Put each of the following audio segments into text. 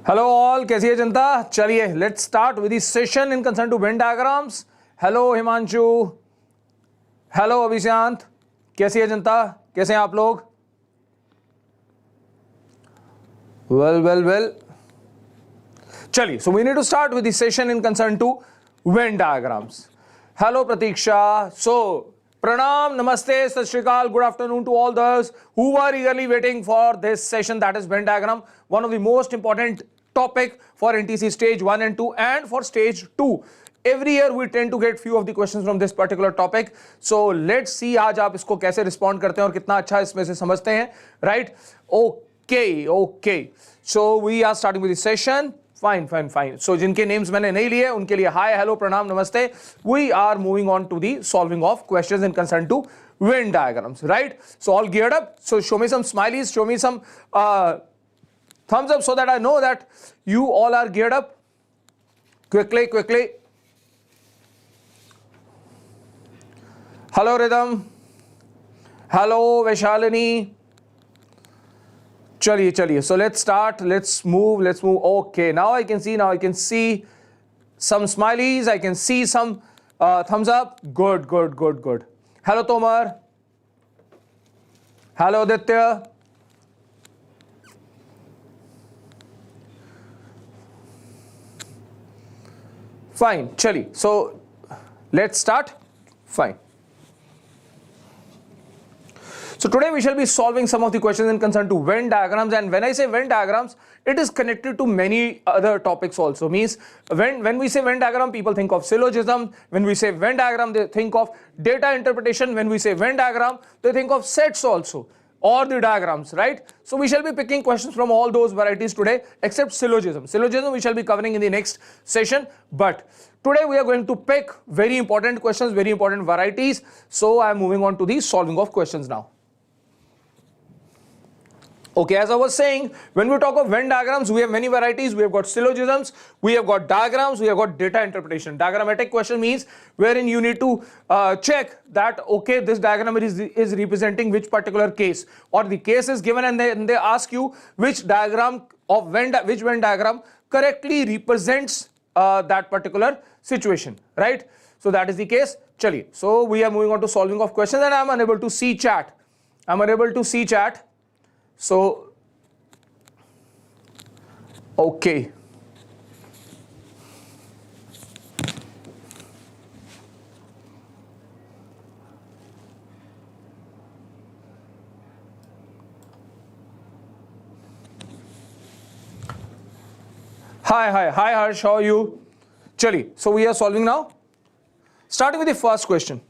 Hello all, कैसी है जनता? चलिए let's start with the session in concern to Venn diagrams. Hello Himanshu, hello Abhishant, कैसी है जनता? कैसे हैं आप लोग? वेल चलिए, so we need to start with the session in concern to Venn diagrams. Hello Pratiksha. So pranam, namaste, sat shri akal, good afternoon to all those who are eagerly waiting for this session, that is Venn diagram, one of the most important topic for NTSE stage 1 and 2 and for stage 2. Every year we tend to get few of the questions from this particular topic. So let's see आज आप इसको कैसे respond करते हैं और कितना अच्छा इसमें से समझते हैं, right? Okay. So we are starting with the session. Fine. So जिनके names मैंने नहीं लिए उनके लिए hi, hello, pranam, namaste. We are moving on to the solving of questions in concern to Venn diagrams, right? So all geared up. So show me some smileys, show me some thumbs up so that I know that you all are geared up. Quickly. Hello Rhythm. Hello Vaishalini. चलिए so let's start, let's move. Okay, now I can see some smileys, I can see some thumbs up. Good. Hello Tomar, hello Aditya. Fine, chaliye, so let's start. Fine. So today we shall be solving some of the questions in concern to Venn diagrams, and when I say Venn diagrams, it is connected to many other topics also. Means when we say Venn diagram, people think of syllogism. When we say Venn diagram, they think of data interpretation. When we say Venn diagram, they think of sets also, or the diagrams, right? So we shall be picking questions from all those varieties today except syllogism. Syllogism we shall be covering in the next session, but today we are going to pick very important questions, very important varieties. So I am moving on to the solving of questions now. Okay, as I was saying, when we talk of Venn diagrams, we have many varieties. We have got syllogisms, we have got diagrams, we have got data interpretation. Diagrammatic question means wherein you need to check that, okay, this diagram is representing which particular case, or the case is given and they ask you which diagram of which Venn diagram correctly represents that particular situation, right? So that is the case. Chaliye, so we are moving on to solving of questions, and I am unable to see chat. So, okay. Hi Harsh, how are you? Chali, so we are solving now. Starting with the first question.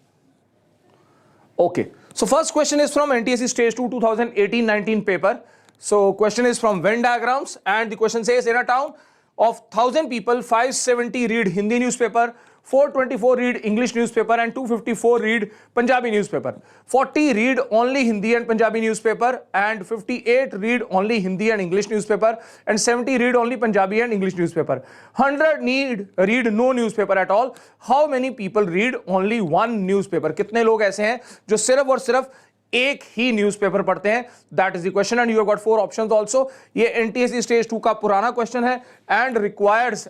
Okay. So first question is from NTSE Stage-2 2018-19 paper. So question is from Venn diagrams, and the question says, in a town of 1000 people, 570 read Hindi newspaper, 424 read English newspaper, and 254 read Punjabi newspaper. 40 read only Hindi and Punjabi newspaper, and 58 read only Hindi and English newspaper, and 70 read only Punjabi and English newspaper. 100 read no newspaper at all. How many people read only one newspaper? कितने लोग ऐसे हैं जो सिर्फ और सिर्फ एक ही newspaper पढ़ते हैं? That is the question, and you have got 4 options also. ये एनटीएसई स्टेज 2 का पुराना क्वेश्चन है and requires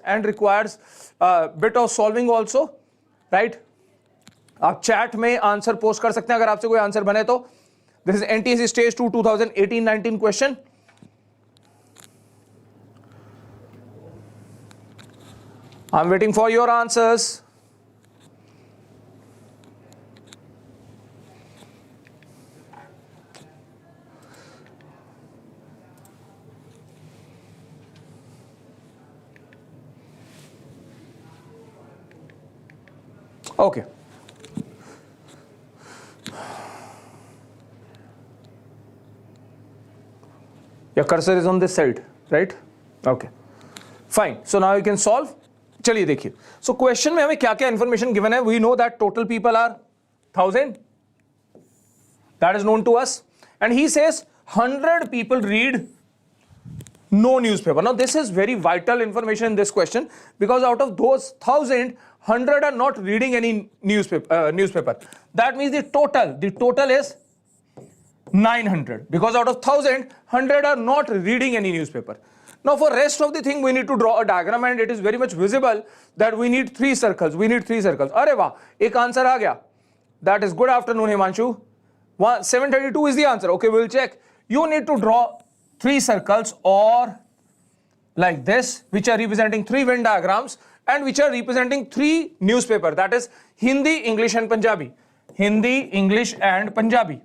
bit of solving also, right? आप चैट में आंसर पोस्ट कर सकते हैं अगर आपसे कोई आंसर बने तो. This is NTSE stage 2 2018-19 question. I am waiting for your answers. Okay. Your cursor is on this side, right? Okay. Fine. So now you can solve. चलिए देखिए. So question में हमें क्या क्या information given है? We know that total people are 1000. That is known to us. And he says 100 people read no newspaper. Now this is very vital information in this question, because out of those 1000, 100 are not reading any newspaper. That means the total is 900, because out of 1000, 100 are not reading any newspaper. Now for rest of the thing we need to draw a diagram and it is very much visible that we need 3 circles. We need 3 circles. अरे वाह, एक answer आ गया. That is good afternoon Himanshu. 732 is the answer. Okay, we'll check. You need to draw 3 circles or like this, which are representing 3 Venn diagrams and which are representing 3 newspapers. That is Hindi, English and Punjabi. Hindi, English and Punjabi.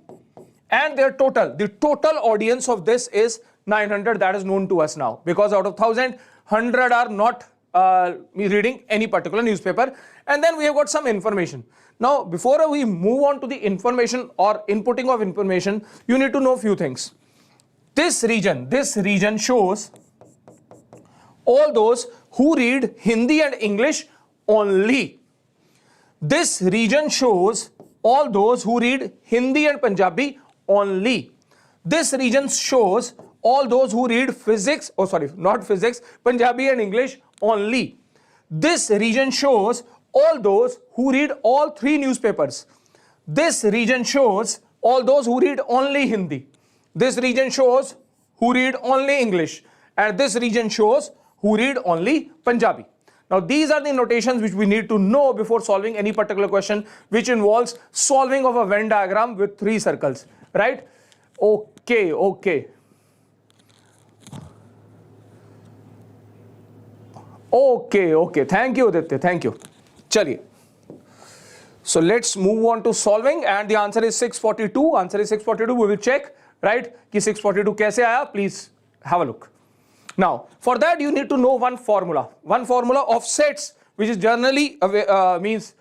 And their total, the total audience of this is 900. That is known to us now, because out of 1000, 100 are not reading any particular newspaper. And then we have got some information. Now, before we move on to the information or inputting of information, you need to know few things. This region shows all those who read Hindi and English only. This region shows all those who read Hindi and Punjabi only. This region shows all those who read physics, oh sorry, not physics, Punjabi and English only. This region shows all those who read all 3 newspapers. This region shows all those who read only Hindi. This region shows who read only English. And this region shows who read only Punjabi. Now these are the notations which we need to know before solving any particular question which involves solving of a Venn diagram with 3 circles, right? Okay, okay. Okay, okay. Thank you, Aditya. Thank you. Chaliye. So let's move on to solving, and the answer is 642. Answer is 642. We will check, right? Ki 642 kaise aaya? Please have a look. Now, for that you need to know one formula of sets, which is generally means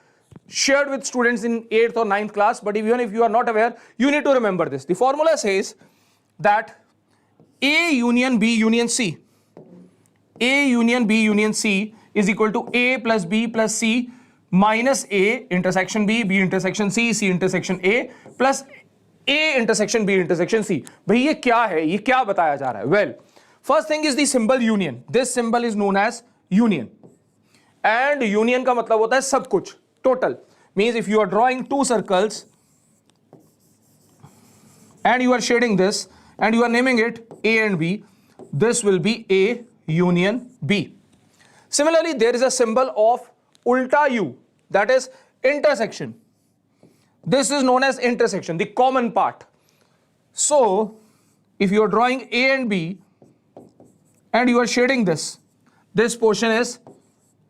shared with students in 8th or 9th class. But even if you are not aware, you need to remember this. The formula says that A union B union C. A union B union C is equal to A plus B plus C minus A intersection B, B intersection C, C intersection A plus A intersection B intersection C. भाई ये क्या है? ये क्या बताया जा रहा है? Well, first thing is the symbol union. This symbol is known as union. And union का मतलब होता है सब कुछ, total. Means if you are drawing 2 circles and you are shading this and you are naming it A and B, this will be A union B. Similarly, there is a symbol of ulta U, that is intersection. This is known as intersection, the common part. So, if you are drawing A and B and you are shading this portion is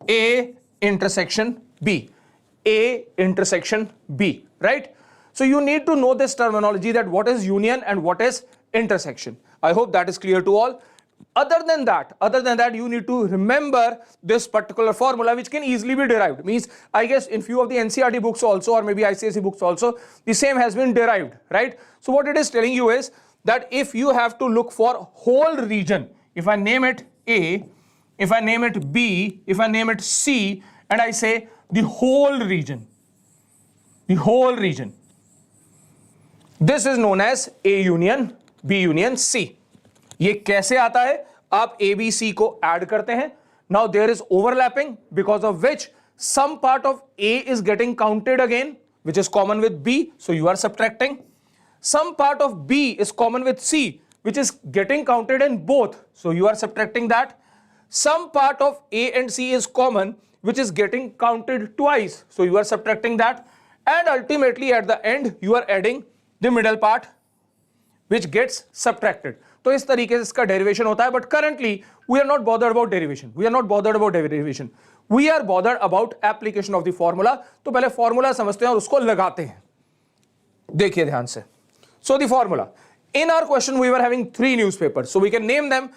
A intersection B. A intersection B, right? So you need to know this terminology, that what is union and what is intersection. I hope that is clear to all. Other than that, you need to remember this particular formula, which can easily be derived. Means, I guess in few of the NCERT books also, or maybe ICSE books also, the same has been derived, right? So what it is telling you is that if you have to look for whole region, if I name it A, if I name it B, if I name it C, and I say the whole region, this is known as A union B union C. ये कैसे आता है? आप A, B, C को add करते हैं. Now there is overlapping, because of which some part of A is getting counted again, which is common with B, so you are subtracting. Some part of B is common with C, which is getting counted in both, so you are subtracting that. Some part of A and C is common, which is getting counted twice, so you are subtracting that. And ultimately at the end you are adding the middle part, which gets subtracted. तो इस तरीके से इसका derivation होता है. But currently we are not bothered about derivation, we are bothered about application of the formula. तो पहले formula समझते हैं और उसको लगाते हैं. देखिए ध्यान से. So the formula in our question we were having 3 newspapers, so we can name them.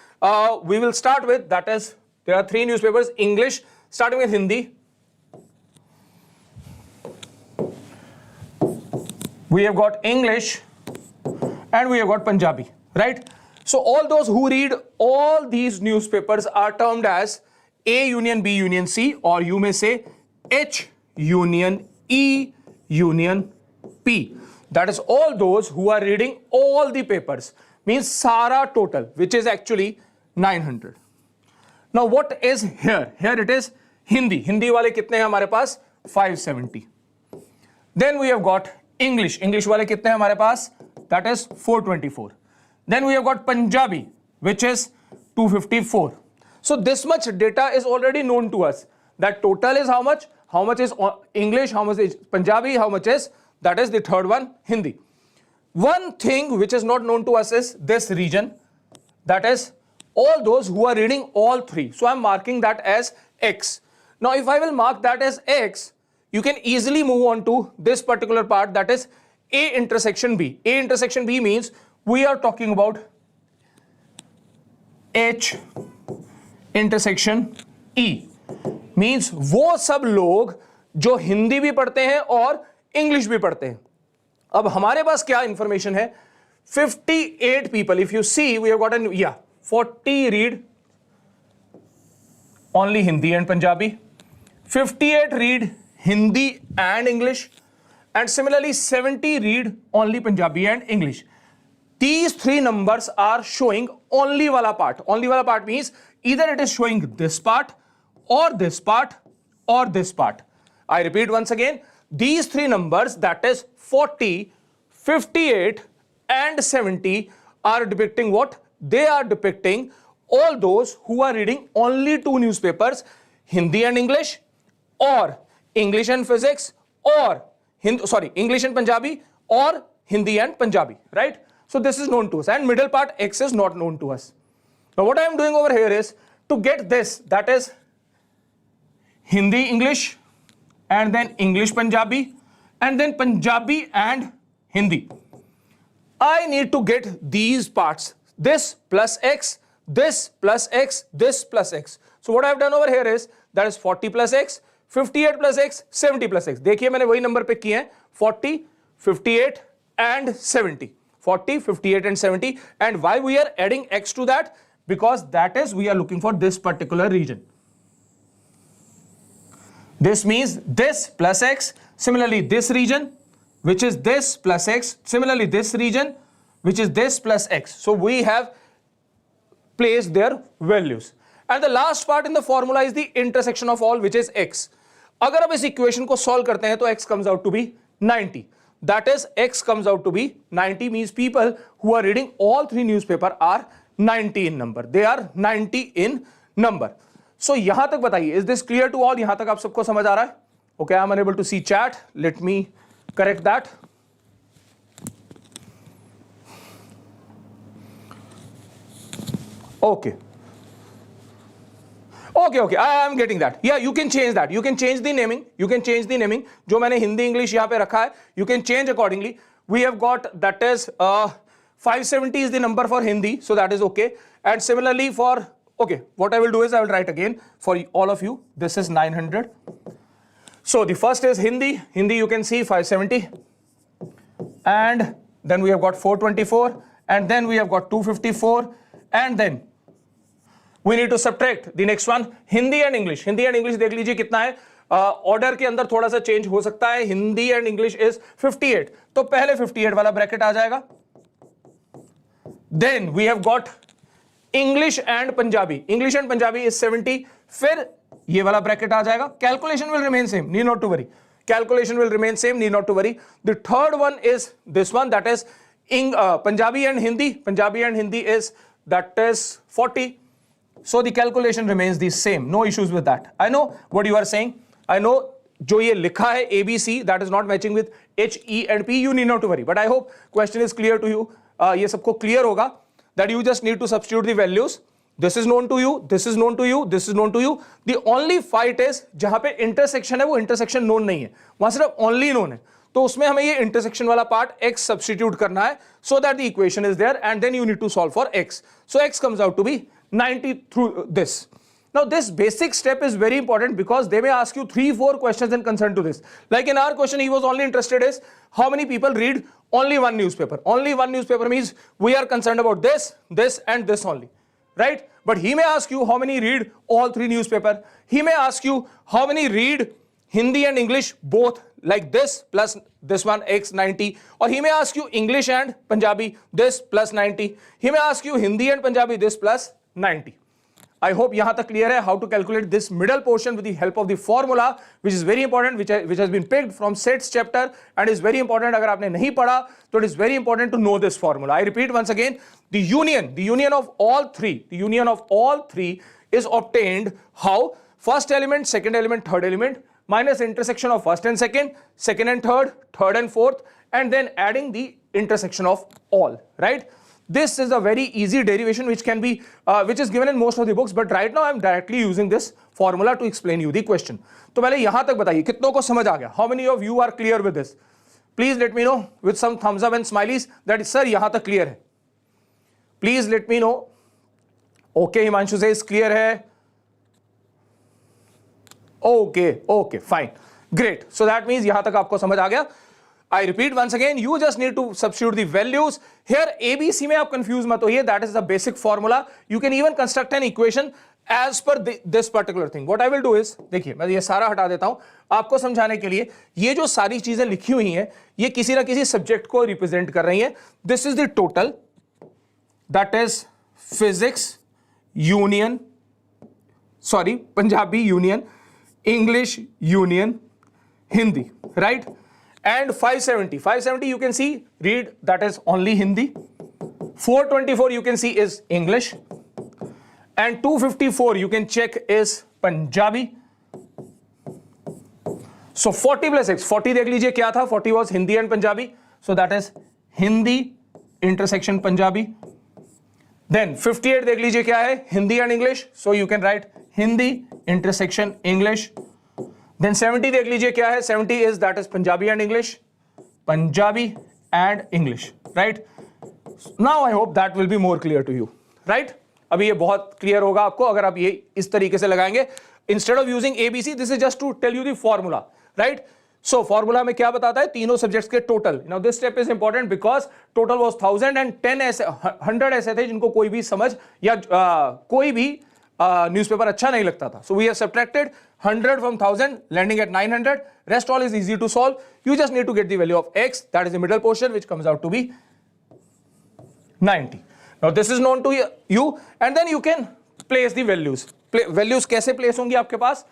We will start with, that is, there are 3 newspapers. English, starting with Hindi, we have got English and we have got Punjabi, right? So all those who read all these newspapers are termed as A union B union C, or you may say H union E union P. That is all those who are reading all the papers, means Sara total, which is actually 900. Now what is here? Here it is Hindi. Hindi वाले कितने हैं हमारे पास? 570. Then we have got English. English वाले कितने हैं हमारे पास? That is 424. Then we have got Punjabi, which is 254. So this much data is already known to us. That total is how much? How much is English? How much is Punjabi? How much is, that is the third one, Hindi. One thing which is not known to us is this region. That is all those who are reading all three. So I'm marking that as X. Now if I will mark that as X, you can easily move on to this particular part, that is A intersection B. A intersection B means we are talking about H intersection E. Means वो सब लोग जो हिंदी भी पढ़ते हैं और English भी पढ़ते हैं. अब हमारे पास क्या इंफॉर्मेशन है? 58 people. If you see, we have got 40 read only Hindi and Punjabi. 58 read Hindi and English, and similarly 70 read only Punjabi and English. These three numbers are showing only wala part. Only wala part means either it is showing this part or this part or this part. I repeat once again, these three numbers, that is 40, 58 and 70, are depicting what? They are depicting all those who are reading only two newspapers, Hindi and English, or English and physics, or English and Punjabi, or Hindi and Punjabi, right? So this is known to us, and middle part X is not known to us. Now what I am doing over here is to get this, that is Hindi English, and then English Punjabi, and then Punjabi and Hindi. I need to get these parts, this plus X, this plus X, this plus X. So what I have done over here is, that is 40 plus X, 58 plus X, 70 plus X. देखिए मैंने वही number पे किए हैं, 40, 58 and 70. 40, 58 and 70. And why we are adding X to that? Because that is, we are looking for this particular region. This means this plus X, similarly this region, which is this plus X, similarly this region, which is this plus X. So we have placed their values. And the last part in the formula is the intersection of all, which is X. अगर अब इस equation को solve करते हैं तो X comes out to be 90. That is, X comes out to be 90, means people who are reading all three newspaper are 90 in number. They are 90 in number. So यहां तक बताइए, is this clear to all? यहां तक आप सबको समझ आ रहा है? Okay, I am unable to see chat. Let me correct that. Okay. Okay, I am getting that. Yeah, you can change that. You can change the naming. You can change the naming. जो मैंने Hindi English यहाँ पे रखा है, you can change accordingly. We have got, that is 570 is the number for Hindi, so that is okay. And similarly for, okay, what I will do is I will write again for all of you. This is 900. So the first is Hindi. Hindi you can see 570. And then we have got 424. And then we have got 254. And then we need to subtract the next one, Hindi and English. Hindi and English देख लीजिए कितना है. Order के अंदर थोड़ा सा change हो सकता है. हिंदी एंड इंग्लिश इज 58, तो पहले 58 वाला ब्रैकेट आ जाएगा. Then we have got English and Punjabi. English and Punjabi is 70, फिर ये वाला ब्रैकेट आ जाएगा. Calculation will remain same, need not to worry. Calculation will remain same, need not to worry. The third one is this one, that is Punjabi and Hindi. Punjabi and Hindi is, that is 40. So the calculation remains the same. No issues with that. I know what you are saying. I know जो ये लिखा है ABC, that is not matching with H, E and P. You need not to worry. But I hope question is clear to you. ये सबको clear होगा. That you just need to substitute the values. This is known to you. This is known to you. This is known to you. The only fight is जहाँ पे intersection है वो intersection known नहीं है. वहाँ सिर्फ only known है. तो उसमें हमें ये intersection वाला part X substitute करना है, so that the equation is there, and then you need to solve for X. So X comes out to be 90 through this. Now this basic step is very important because they may ask you 3-4 questions in concern to this. Like in our question, he was only interested is how many people read only one newspaper. Only one newspaper means we are concerned about this, this and this only, right? But he may ask you how many read all three newspaper. He may ask you how many read Hindi and English both, like this plus this one X 90, or he may ask you English and Punjabi this plus 90. He may ask you Hindi and Punjabi this plus 90. I hope यहाँ तक clear है how to calculate this middle portion with the help of the formula, which is very important, which has been picked from sets chapter and is very important. अगर आपने नहीं पढ़ा तो it is very important to know this formula. I repeat once again, the union of all three is obtained how? First element, second element, third element minus intersection of first and second, second and third, third and fourth, and then adding the intersection of all, right? This is a very easy derivation which can be which is given in most of the books, but right now I am directly using this formula to explain you the question. तो पहले यहाँ तक बताइए कितनों को समझ आ गया? How many of you are clear with this? Please let me know with some thumbs up and smileys that sir यहाँ तक clear है. Please let me know. Okay, Himanshu says clear है. Okay, fine, great. So that means यहाँ तक आपको समझ आ गया. I repeat once again, you just need to substitute the values. Here ABC में आप confuse मत होइए, that is the basic formula. You can even construct an equation as per this particular thing. What I will do is, देखिए मैं ये सारा हटा देता हूं आपको समझाने के लिए. ये जो सारी चीजें लिखी हुई हैं ये किसी ना किसी सब्जेक्ट को रिप्रेजेंट कर रही हैं. This is the total, that is physics union, sorry, Punjabi union, English union, Hindi, right? And 570 you can see, read, that is only Hindi. 424 you can see is English, and 254 you can check is Punjabi. So 40 plus x, 40 देख लीजिए क्या था, 40 was Hindi and Punjabi, so that is Hindi intersection Punjabi. Then 58 देख लीजिए क्या है, Hindi and English, so you can write Hindi intersection English. Then 70 देख लीजिए क्या है, 70 is, that is Punjabi and English, right? Now I hope that will be more clear to you, right? अभी ये बहुत clear होगा आपको अगर आप ये इस तरीके से लगाएंगे. Instead of using ABC, this is just to tell you the formula, right? So formula में क्या बताता है, तीनों subjects के total. Now this step is important because total was 1000 and 100 ऐसे थे जिनको कोई भी समझ या कोई भी न्यूज़पेपर अच्छा नहीं लगता था. So we have subtracted 100 from 1000, landing at 900. Rest all is easy to solve. You just need to get the value of x, that is the middle portion, which comes out to be 90. Now this is known to you, and then you can place the values. Values कैसे place होंगी आपके पास?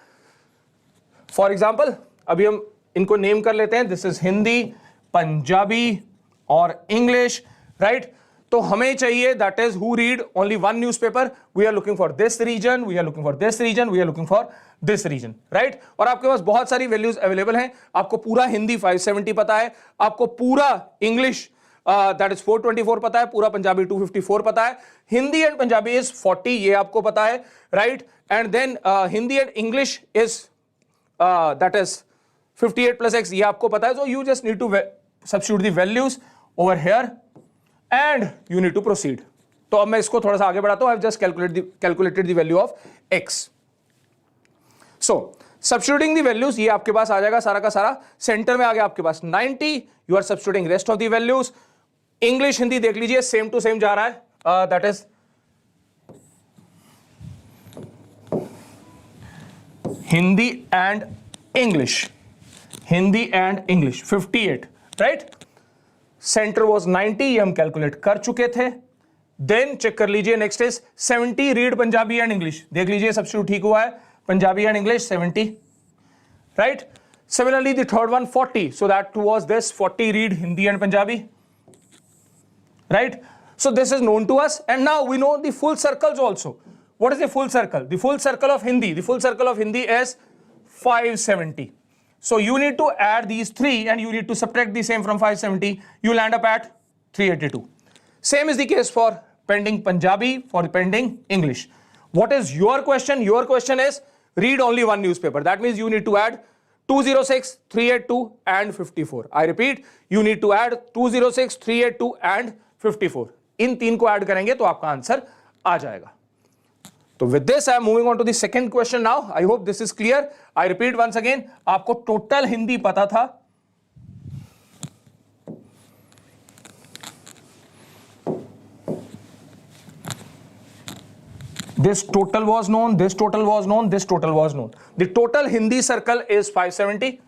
For example, अभी हम इनको name कर लेते हैं. This is Hindi, Punjabi और English, right? तो हमें चाहिए, that is who read only one newspaper. We are looking for this region, we are looking for this region, we are looking for this region, right? और आपके पास बहुत सारी values available हैं. आपको पूरा हिंदी 570 पता है, आपको पूरा English that is 424 पता है, पूरा पंजाबी 254 पता है, हिंदी and पंजाबी is 40 ये आपको पता है, right? And then Hindi and English is that is 58 plus x ये आपको पता है. So you just need to substitute the values over here and you need to proceed. तो अब मैं इसको थोड़ा सा आगे बढ़ाता हूं. I've just calculated the value of x. So substituting the values, ये आपके पास आ जाएगा सारा का सारा. सेंटर में आ गया आपके पास 90. You are substituting rest of the values. English Hindi देख लीजिए सेम टू सेम जा रहा है. That is Hindi and English. Hindi and English 58, right? Centre was 90, ये हम कैलकुलेट कर चुके थे. देन चेक कर लीजिए, next is 70 read Punjabi and English. देख लीजिए सब्स्टिट्यूट ठीक हुआ है, Punjabi and English 70, right? Similarly the third one 40, so that was this 40 read Hindi and Punjabi, right? So this is known to us, and now we know the full circles also. What is the full circle? The full circle of Hindi. The full circle of Hindi is 570. So you need to add these three and you need to subtract the same from 570. You land up at 382. Same is the case for pending Punjabi, for pending English. What is your question? Your question is read only one newspaper. That means you need to add 206, 382 and 54. I repeat, you need to add 206, 382 and 54. इन तीन को add करेंगे तो आपका answer आ जाएगा. तो with this I am moving on to the second question now. I hope this is clear. I repeat once again, आपको total Hindi पता था. This total was known, this total was known, this total was known. The total Hindi circle is 570.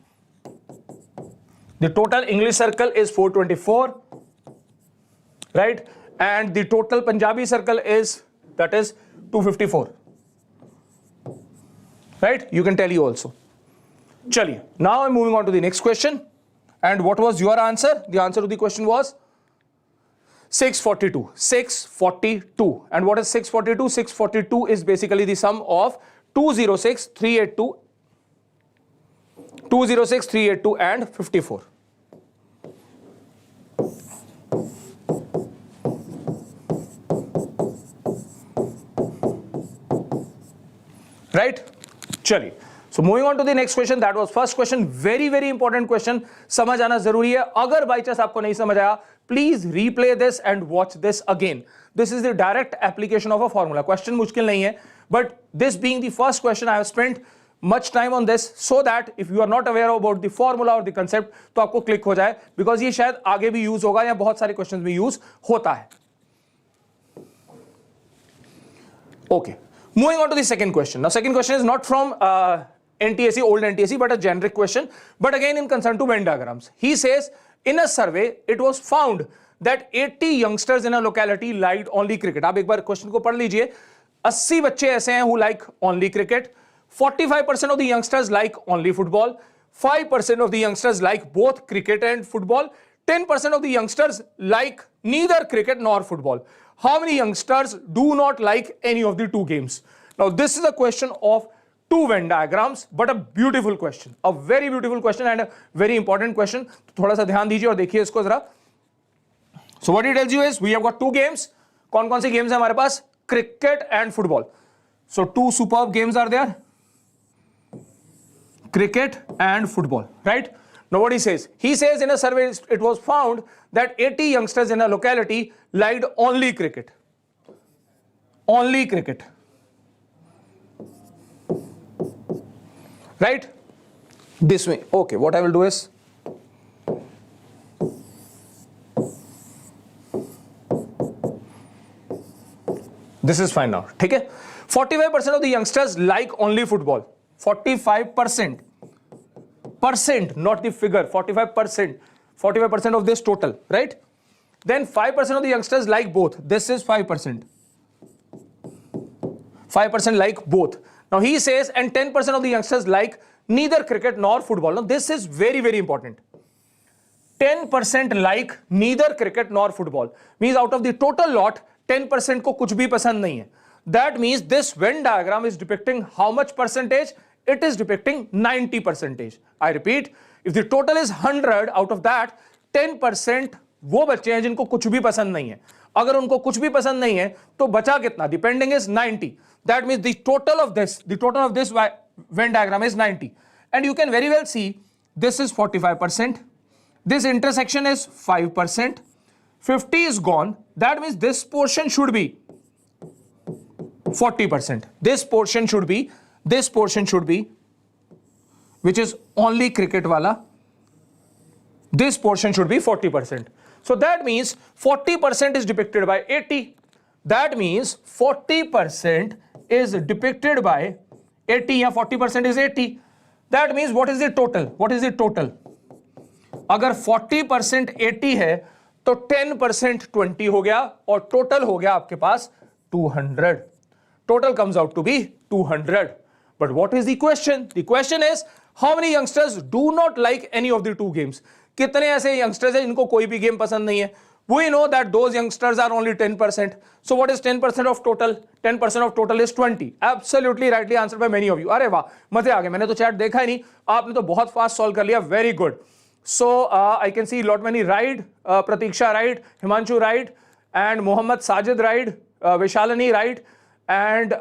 The total English circle is 424. Right? And the total Punjabi circle is, that is 254. right? You can tell you also. Chaliye, now I'm moving on to the next question. And what was your answer? The answer to the question was 642. 642. And what is 642? 642 is basically the sum of 206, 382, 206, 382 and 54. Right? Chaliye. So moving on to the next question. That was first question. Very very important question. समझ आना जरूरी है. अगर by chance आपको नहीं समझ आया, please replay this and watch this again. This is the direct application of a formula. Question मुश्किल नहीं है, but this being the first question, I have spent much time on this so that if you are not aware about the formula or the concept, तो आपको click हो जाए, because ये शायद आगे भी use होगा या बहुत सारे questions में use होता है. Okay. Moving on to the second question. Now, second question is not from NTSE, old NTSE, but a generic question. But again, in concern to Venn diagrams. He says, in a survey, it was found that 80 youngsters in a locality liked only cricket. आप एक बार question को पढ़ लीजिए. 80 बच्चे ऐसे हैं who like only cricket. 45% of the youngsters like only football. 5% of the youngsters like both cricket and football. 10% of the youngsters like neither cricket nor football. How many youngsters do not like any of the two games? Now, this is a question of two Venn diagrams, but a beautiful question, a very beautiful question and a very important question. थोड़ा सा ध्यान दीजिए और देखिए इसको जरा. So what he tells you is we have got two games. कौन कौन सी games हैं हमारे पास? Cricket and football. So two superb games are there. Cricket and football, right? Now what he says? He says in a survey it was found that 80 youngsters in a locality liked only cricket. Only cricket. Right? This way. Okay, what I will do is this is fine now. ठीक है? 45% of the youngsters like only football. 45%. Percent, not the figure. 45%. 45% of this total, right? Then 5% of the youngsters like both. This is 5%. 5% like both. Now he says, and 10% of the youngsters like neither cricket nor football. Now this is very, very important. 10% like neither cricket nor football. Means out of the total lot, 10% को कुछ भी पसंद नहीं है. That means this Venn diagram is depicting how much percentage? It is depicting 90%. I repeat, if the total is 100, out of that 10% वो बच्चे हैं जिनको कुछ भी पसंद नहीं है. अगर उनको कुछ भी पसंद नहीं है तो बचा कितना? The pending is 90. That means the total of this Venn diagram is 90. And you can very well see this is 45%. This intersection is 5%. 50 is gone. That means this portion should be 40%. This portion should be, which is only cricket wala, this portion should be 40%. So that means 40% is depicted by 80. That means 40% is depicted by 80. Yeah, 40% is 80. That means what is the total? What is the total? अगर 40% 80 है तो 10% 20 हो गया और total हो गया आपके पास 200. Total comes out to be 200. But what is the question? The question is how many youngsters do not like any of the two games? कितने ऐसे youngsters हैं जिनको कोई भी गेम पसंद नहीं है? We know that those youngsters are only 10%. So what is 10% of total? 10% of total is 20. Absolutely rightly answered by many of you. अरे वाह, मजे आ गए. मैंने तो चैट देखा ही नहीं, आपने तो बहुत फास्ट सॉल्व कर लिया. Very good. So I can see lot many right. Pratiksha right, Himanshu right, and Muhammad Sajid right, Vishalini right, and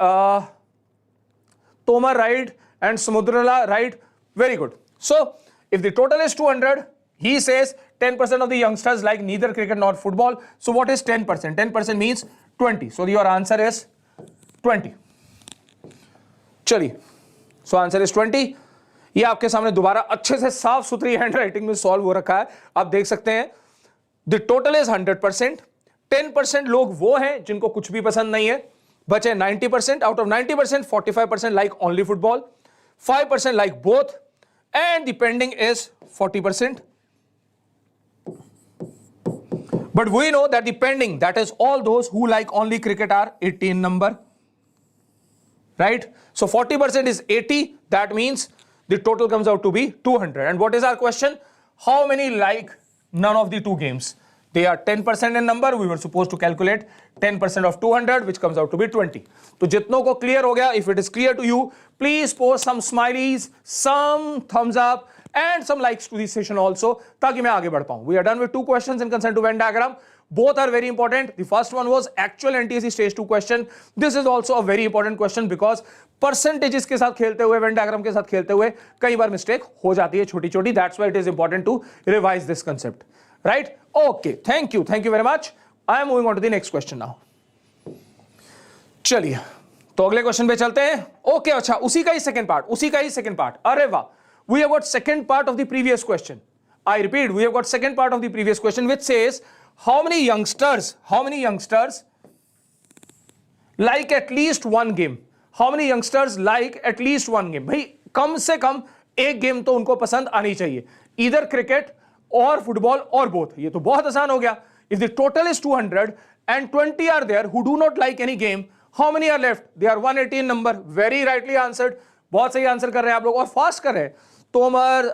Tomar right, and Samudrala right. Very good. So if the total is 200, he says 10% of the youngsters like neither cricket nor football. So what is 10%? 10% means 20. So your answer is 20. चलिए. So answer is 20. ये आपके सामने दोबारा अच्छे से साफ सुथरी handwriting में सॉल्व हो रखा है. आप देख सकते हैं. The total is 100%. 10% लोग वो हैं जिनको कुछ भी पसंद नहीं है. बचे 90%. Out of 90%, 45% like only football, 5% like both, and the pending is 40%. But we know that the pending, that is all those who like only cricket, are 80 in number. right? So 40% is 80. That means the total comes out to be 200. And what is our question? How many like none of the two games? They are 10% in number. We were supposed to calculate 10% of 200, which comes out to be 20. तो जितनों को clear हो गया, if it is clear to you, please post some smileys, some thumbs up, and some likes to this session also, ताकि मैं आगे बढ़ पाऊं. We are done with two questions in concern to Venn diagram. Both are very important. The first one was actual NTSE Stage 2 question. This is also a very important question because percentages के साथ खेलते हुए, Venn diagram के साथ खेलते हुए कई बार mistake हो जाती है छोटी-छोटी. That's why it is important to revise this concept. Right? Okay. Thank you. Thank you very much. I am moving on to the next question now. चलिए तो अगले क्वेश्चन पे चलते हैं. ओके अच्छा उसी का ही सेकंड पार्ट अरे वाह we have got second part of the previous question. I repeat, we have got second part of the previous question which says how many youngsters like at least one game. How many youngsters like at least one game? भाई कम से कम एक game तो उनको पसंद आनी चाहिए, either cricket or football or both. ये तो बहुत आसान हो गया. If the total is 200 and 20 are there who do not like any game, how many are left? They are 180 in number. Very rightly answered. बहुत सही आंसर कर रहे हैं आप लोग और फास्ट कर रहे हैं. Tomar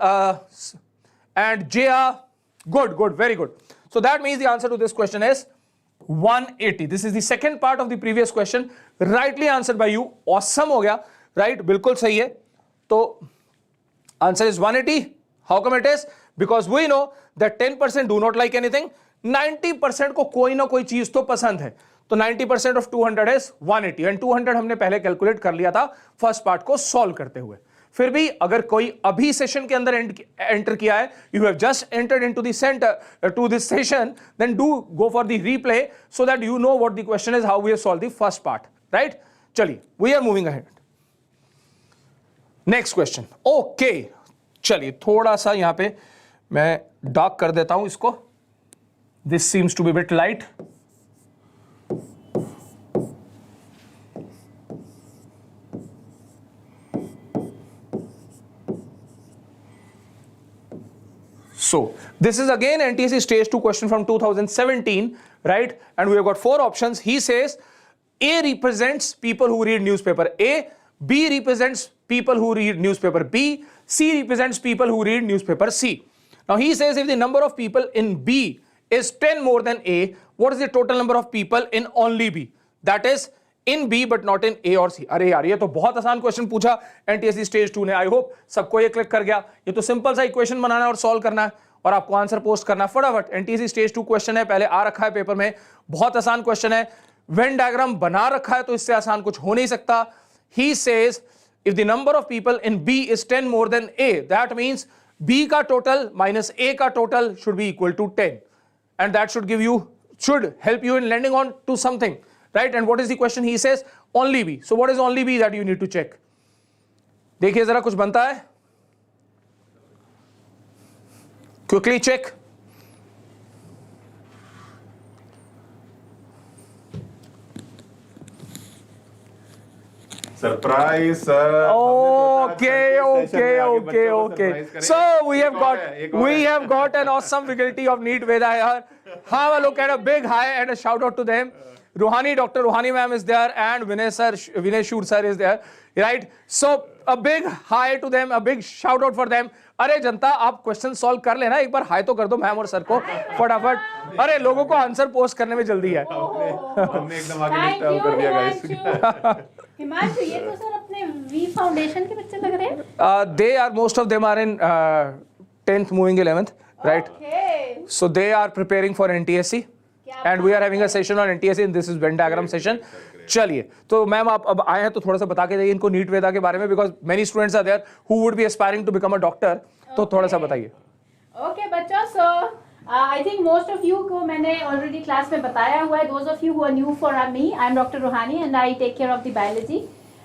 and Jaya, good, very good. So that means the answer to this question is 180. This is the second part of the previous question. Rightly answered by you. Awesome हो गया. Right? बिल्कुल सही है. तो answer is 180. How come it is? Because we know that 10% do not like anything. 90% को कोई ना कोई चीज तो पसंद है. तो 90% of 200 is 180 and 200 हमने पहले कैलकुलेट कर लिया था फर्स्ट पार्ट को सॉल्व करते हुए. फिर भी अगर कोई अभी सेशन के अंदर एंटर किया है, you have just entered into the centre to this session, then do go for the replay so that you know what the question is, how we have solve the first part. Right? चलिए we are moving ahead. Next question. Okay चलिए थोड़ा सा यहां पे मैं dark कर देता हूं इसको. This seems to be bit light. So this is again NTSE Stage 2 question from 2017, right? And we have got four options. He says A represents people who read newspaper A, B represents people who read newspaper B, C represents people who read newspaper C. Now he says if the number of people in B is 10 more than A, what is the total number of people in only B? That is in B but not in A or C. अरे यार ये तो बहुत आसान question पूछा NTSE Stage 2 ने. I hope सबको ये क्लिक कर गया. ये तो सिंपल सा इक्वेशन बनाना है और सॉल्व करना है और आपको आंसर पोस्ट करना है फटाफट. NTSE Stage 2 क्वेश्चन है, पहले आ रखा है पेपर में, बहुत आसान क्वेश्चन है. वेन डायग्राम बना रखा है तो इससे आसान कुछ हो नहीं सकता. He says if the number of people in B is 10 more than A, that means B का टोटल माइनस A का total should be equal to 10 and that should help you in landing on to something. Right? And what is the question? He says only B. So what is only B that you need to check? देखिए जरा कुछ बनता है. Quickly check. Surprise, sir. Okay. So we have got an awesome faculty of NEET Veda here. Have a look at a big hi and a shout out to them. Dr. Ruhani ma'am is there and Vinay Shur sir is there, right? So a big hi to them, a big shout out for them. अरे जनता आप question solve कर लेना, एक बार high तो कर दो ma'am और sir को फटाफट. अरे लोगों को आंसर पोस्ट करने में जल्दी है. हमने एकदम आगे डिस्टर्ब कर दिया गाइस. हिमांशु ये तो सर अपने वी फाउंडेशन के बच्चे लग रहे हैं. They are most of them are in 10th moving 11th, right? Okay. So they are preparing for NTSE. And we are having a session on NTSE and this is Venn diagram session. चलिए तो ma'am आप अब आए हैं तो थोड़ा सा बता के जाइए इनको नीट वेदा के बारे में, because many students are there who would be aspiring to become a doctor. तो थोड़ा सा बताइए. Okay बच्चों, so I think most of you को मैंने already class में बताया हुआ है. Those of you who are new for me, I am Dr. Ruhani and I take care of the biology.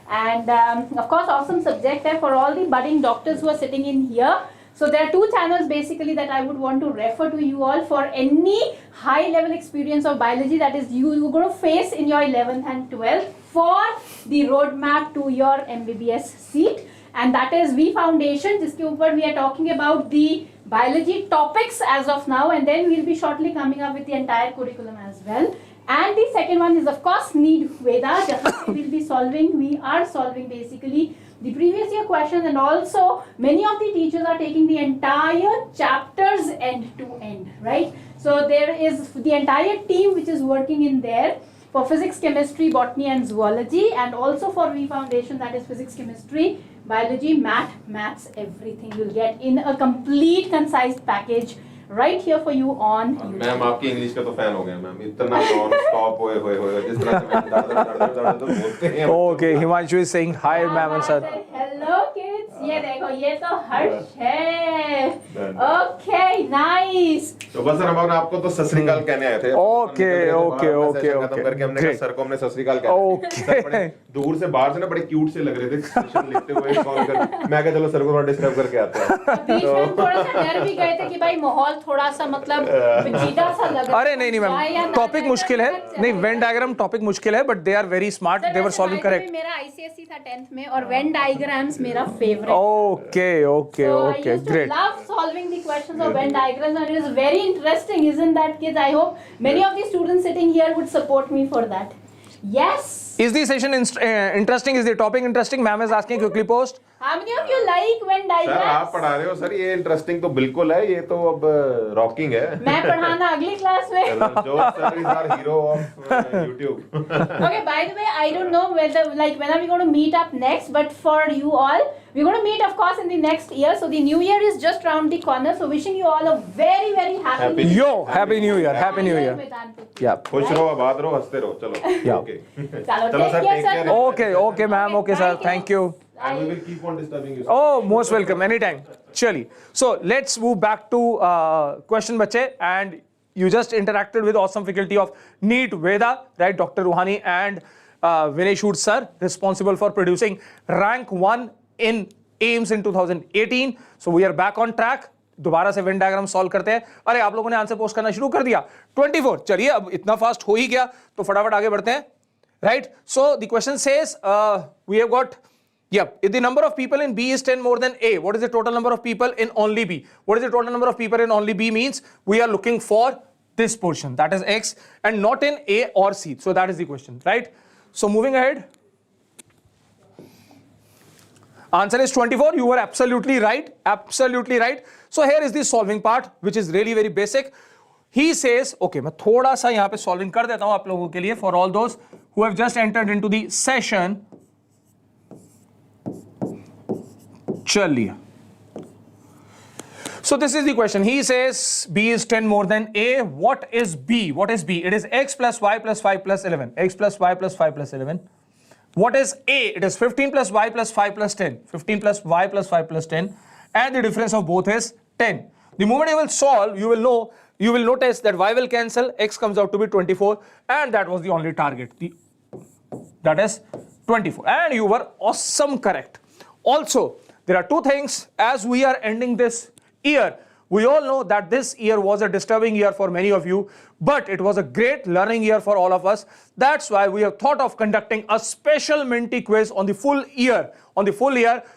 And of course awesome subject है for all the budding doctors who are sitting in here. So there are two channels basically that I would want to refer to you all for any high level experience of biology that is you're going to face in your 11th and 12th for the roadmap to your MBBS seat. And that is V Foundation, जिसके ऊपर we are talking about the biology topics as of now, and then we'll be shortly coming up with the entire curriculum as well. And the second one is of course need Veda. Just we will be solving. We are solving basically the previous year questions, and also many of the teachers are taking the entire chapters end to end, right? So there is the entire team which is working in there for physics, chemistry, botany and zoology, and also for V Foundation, that is physics, chemistry, biology, maths, everything you'll get in a complete concise package right here for you on YouTube. Ma'am आपकी English का तो fan हो गया ma'am, इतना non stop होए जिस तरह से मैम दर बोलते हैं। Okay, Himanshu is saying hi ma'am and sir. Hello kids, ये देखो ये तो हर्ष है। Okay, nice. तो बस सर हम आपको तो सत श्री अकाल कहने आए थे। Okay. खत्म करके हमने कहा सर को हमने सत श्री अकाल कहा। Okay. दूर से बाहर से ना बड़े क्यूट से लग रहे थे क्वेश्चन लिखते हुए कॉल कर। मैं कहा चलो सर को थोड़ा डिस्टर्ब करके आते हैं। बीच में थोड़ा सा डर भी गए थे कि भाई माहौल थोड़ा सा मतलब पेचीदा सा लग रहा है। अरे नहीं मैम, टॉपिक मुश्किल है। नहीं, वेन डायग्राम टॉपिक मुश्किल है, but they are very smart, they were solving correct. मेरा आईसीएसई था 10th में और वेन डायग्राम्स मेरा favourite. Okay, great. I love solving the questions of Venn diagrams, and it is very interesting, isn't that, kids? I hope many of the students sitting here would support me for that. Yes. Is the session interesting? Is the topic interesting? Ma'am is asking, quickly post. How many of you like Venn diagrams? Sir आप पढ़ा रहे हो sir, ये interesting तो बिल्कुल है, ये तो अब रॉकिंग है। मैं पढ़ाना अगली क्लास में। जो sir is our hero of YouTube. Okay, by the way, I don't know whether when are we going to meet up next, but for you all, we're going to meet of course in the next year. So the new year is just around the corner. So wishing you all a very happy Happy New Year. Happy New Year. Yeah. खुश रहो, आबाद रहो, हंसते रहो, चलो। Yeah. Okay. चलो sir, take care. Okay, ma'am. Okay, sir. Thank you. And we will keep on disturbing you. Oh, most welcome. Anytime. Chali. So let's move back to question, bache. And you just interacted with awesome faculty of NEET Veda, right? Dr. Ruhani and Vinay Shoot sir, responsible for producing rank 1 in AIMS in 2018. So we are back on track. दोबारा से Venn diagram solve करते हैं। अरे आप लोगों ने answer post करना शुरू कर दिया। 24। चलिए अब इतना फास्ट हो ही गया तो फटाफट आगे बढ़ते हैं, right? So the question says we have got if the number of people in B is 10 more than A, what is the total number of people in only B? What is the total number of people in only B means we are looking for this portion, that is X, and not in A or C. So that is the question, right? So moving ahead. Answer is 24. You were absolutely right. Absolutely right. So here is the solving part, which is really very basic. He says, okay, मैं थोड़ा सा यहाँ पे solving कर देता हूँ आप लोगों के लिए for all those who have just entered into the session. चलिए. So this is the question. He says B is 10 more than A. What is B? What is B? It is X plus Y plus 5 plus 11. X plus Y plus 5 plus 11. What is A? It is 15 plus Y plus 5 plus 10. 15 plus Y plus 5 plus 10. And the difference of both is 10. The moment you will solve, you will notice that Y will cancel. X comes out to be 24. And that was the only target. That is 24. And you were awesome correct. Also, there are two things. As we are ending this year, we all know that this year was a disturbing year for many of you, but it was a great learning year for all of us. That's why we have thought of conducting a special Menti quiz on the full year,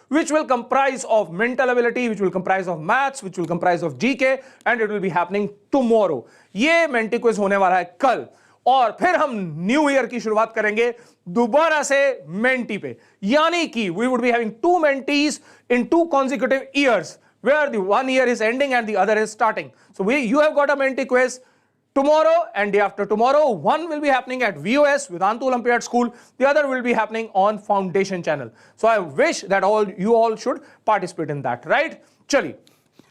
which will comprise of mental ability, which will comprise of maths, which will comprise of GK, and it will be happening tomorrow. ये Menti quiz होने वाला है कल, और फिर हम new year की शुरुआत करेंगे दोबारा से मेंटी पे, यानी कि we would be having two mentees in two consecutive years, where the one year is ending and the other is starting. So you have got a Menti quiz tomorrow and day after tomorrow. One will be happening at VOS, Vedantu Olympiad School. The other will be happening on Foundation channel. So I wish that you all should participate in that, right? चलिए,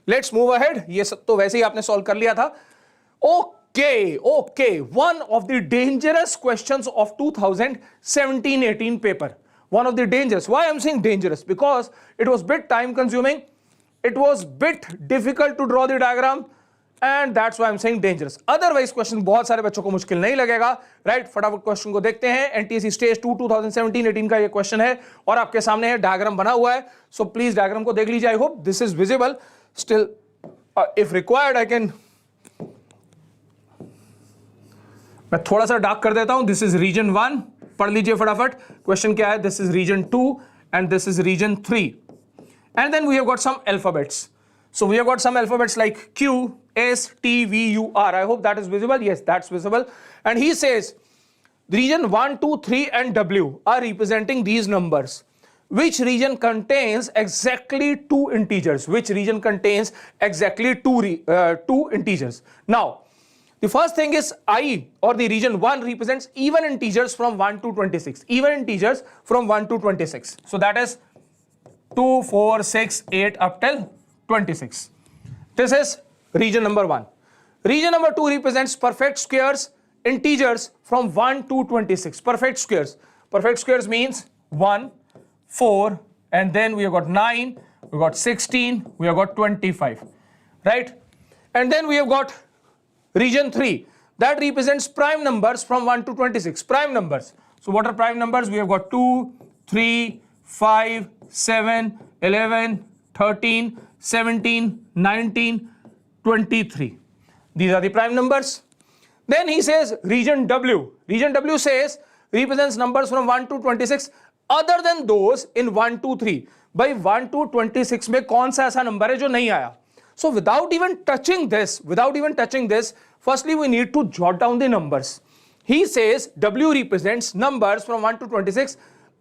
let's move ahead. ये सब तो वैसे ही आपने solve कर लिया था. Okay. One of the dangerous questions of 2017-18 paper. One of the dangerous. Why I'm saying dangerous? Because it was bit time consuming. It was bit difficult to draw the diagram, and that's why I'm saying dangerous. Otherwise question बहुत सारे बच्चों को मुश्किल नहीं लगेगा, right? फटाफट question को देखते हैं. NTSE Stage-2 2017-18 का ये क्वेश्चन है और आपके सामने है, डायग्राम बना हुआ है. So please डायग्राम को देख लीजिए. I hope this is visible. Still, if required, I can. मैं थोड़ा सा डार्क कर देता हूं. This is region 1. पढ़ लीजिए फटाफट. क्वेश्चन क्या है? This is region 2 and this is region 3. And then we have got some alphabets. So we have got some alphabets like Q, STVUR. I hope that is visible. Yes, that's visible. And he says region 1, 2, 3 and W are representing these numbers. Which region contains exactly two integers? Which region contains exactly two integers? Now, the first thing is I, or the region 1, represents even integers from 1 to 26. Even integers from 1 to 26. So that is 2, 4, 6, 8 up till 26. This is region number 1. Region number 2 represents perfect squares, integers from 1 to 26. Perfect squares. Perfect squares means 1, 4, and then we have got 9, we got 16, we have got 25, right? And then we have got region 3 that represents prime numbers from 1 to 26. Prime numbers. So what are prime numbers? We have got 2, 3, 5, 7, 11, 13, 17, 19, 23. These are the prime numbers. Then he says region W. Region W says represents numbers from 1 to 26 other than those in 1, 2, 3. By 1 to 26 में कौन सा ऐसा number है जो नहीं आया? So without even touching this, firstly we need to jot down the numbers. He says W represents numbers from 1 to 26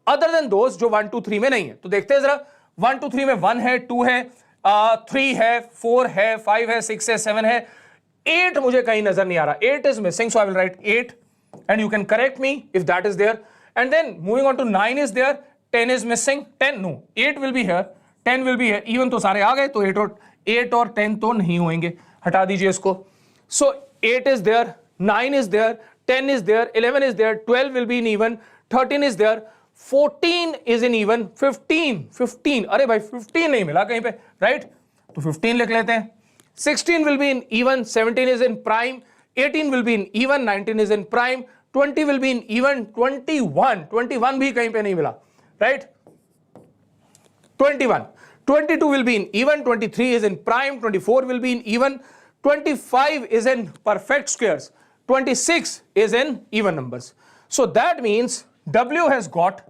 other than those जो 1, 2, 3 में नहीं है. तो देखते हैं जरा 1, 2, 3 में 1 है, 2 है, 3 है, 4 है, 5 है, 6 है, 7 है, 8 मुझे कहीं नजर नहीं आ रहा. 8 is missing, so I will write 8 and you can correct me if that is there. And then moving on to 9 is there, 10 is missing, 10 no, 8 will be here, 10 will be here. Even तो सारे आ गए तो 8 और 10 तो नहीं होंगे, हटा दीजिए इसको. So 8 is there, 9 is there, 10 is there, 11 is there, 12 will be in even, 13 is there, 14 is in even, 15 अरे भाई 15 नहीं मिला कहीं पे, right? तो 15 लिख लेते हैं. 16 will be in even, 17 is in prime, 18 will be in even, 19 is in prime, 20 will be in even, 21 भी कहीं पे नहीं मिला, right? 21, 22 will be in even, 23 is in prime, 24 will be in even, 25 is in perfect squares, 26 is in even numbers. So that means W has got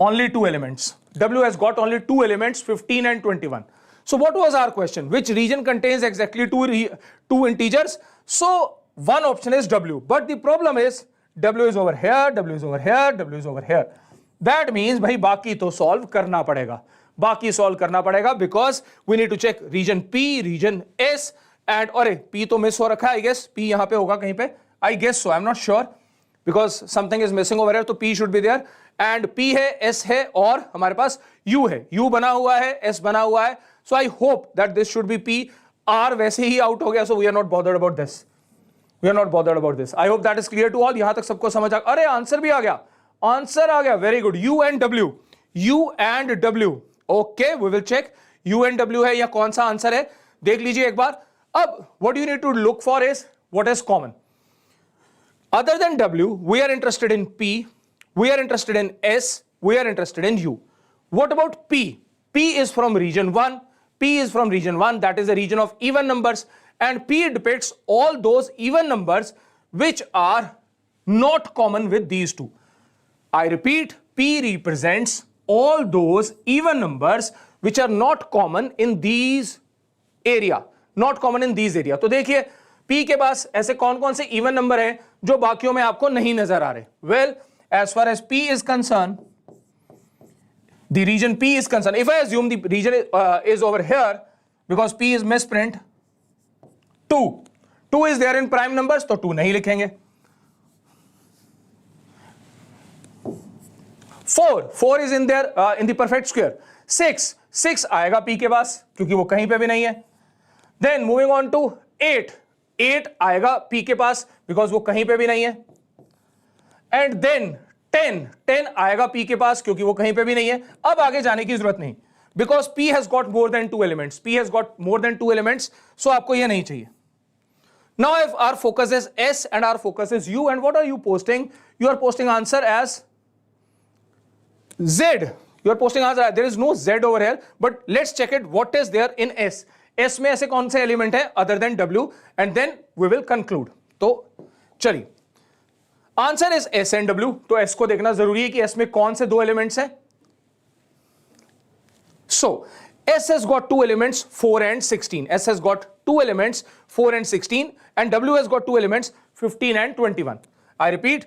only two elements. W has got only two elements, 15 and 21. So what was our question? Which region contains exactly two integers? So one option is W, but the problem is W is over here, W is over here, W is over here. That means भाई बाकी तो solve करना पड़ेगा, बाकी solve करना पड़ेगा because we need to check region P, region S and अरे P तो miss हो रखा है, I guess P यहाँ पे होगा कहीं पे, I guess so, I'm not sure because something is missing over here, तो P should be there and P है, S है और हमारे पास U है, U बना हुआ है, S बना हुआ है. So I hope that this should be P. R वैसे ही out हो गया, so we are not bothered about this. We are not bothered about this. I hope that is clear to all. यहाँ तक सबको समझ आ, अरे आंसर भी आ गया, आंसर आ गया, very good. U and W, U and W. Okay, we will check. U and W है या कौन सा आंसर है, देख लीजिए एक बार. अब what you need to look for is what is common. Other than W, we are interested in P, we are interested in S, we are interested in U. What about P? P is from region 1. P is from region 1, that is the region of even numbers, and P depicts all those even numbers which are not common with these two. I repeat, P represents all those even numbers which are not common in these area, not common in these area. तो देखिए P के पास ऐसे कौन कौन से even number हैं जो बाकियों में आपको नहीं नजर आ रहे. Well, as far as P is concerned, the region P is concerned, if I assume the region is over here, because P is misprint, 2 is there in prime numbers, तो 2 नहीं लिखेंगे. 4 is in there in the perfect square. 6 आएगा P के पास क्योंकि वो कहीं पे भी नहीं है. Then moving on to 8 आएगा P के पास because वो कहीं पे भी नहीं है. And then 10 आएगा P के पास क्योंकि वो कहीं पे भी नहीं है. अब आगे जाने की जरूरत नहीं because P has got more than 2 elements. P has got more than 2 elements, so आपको ये नहीं चाहिए. Now if our focus is S and our focus is U, and what are you posting? You are posting answer as Z. You are posting answer, there is no Z over here, but let's check it what is there in S. S में ऐसे कौन से element है other than W, and then we will conclude. तो चलिए, answer is S and W, तो S को देखना जरूरी है कि S में कौन से दो एलिमेंट्स हैं. सो S has got two elements 4 and 16. S has got two elements 4 and 16, and W has got two elements 15 and 21. I repeat,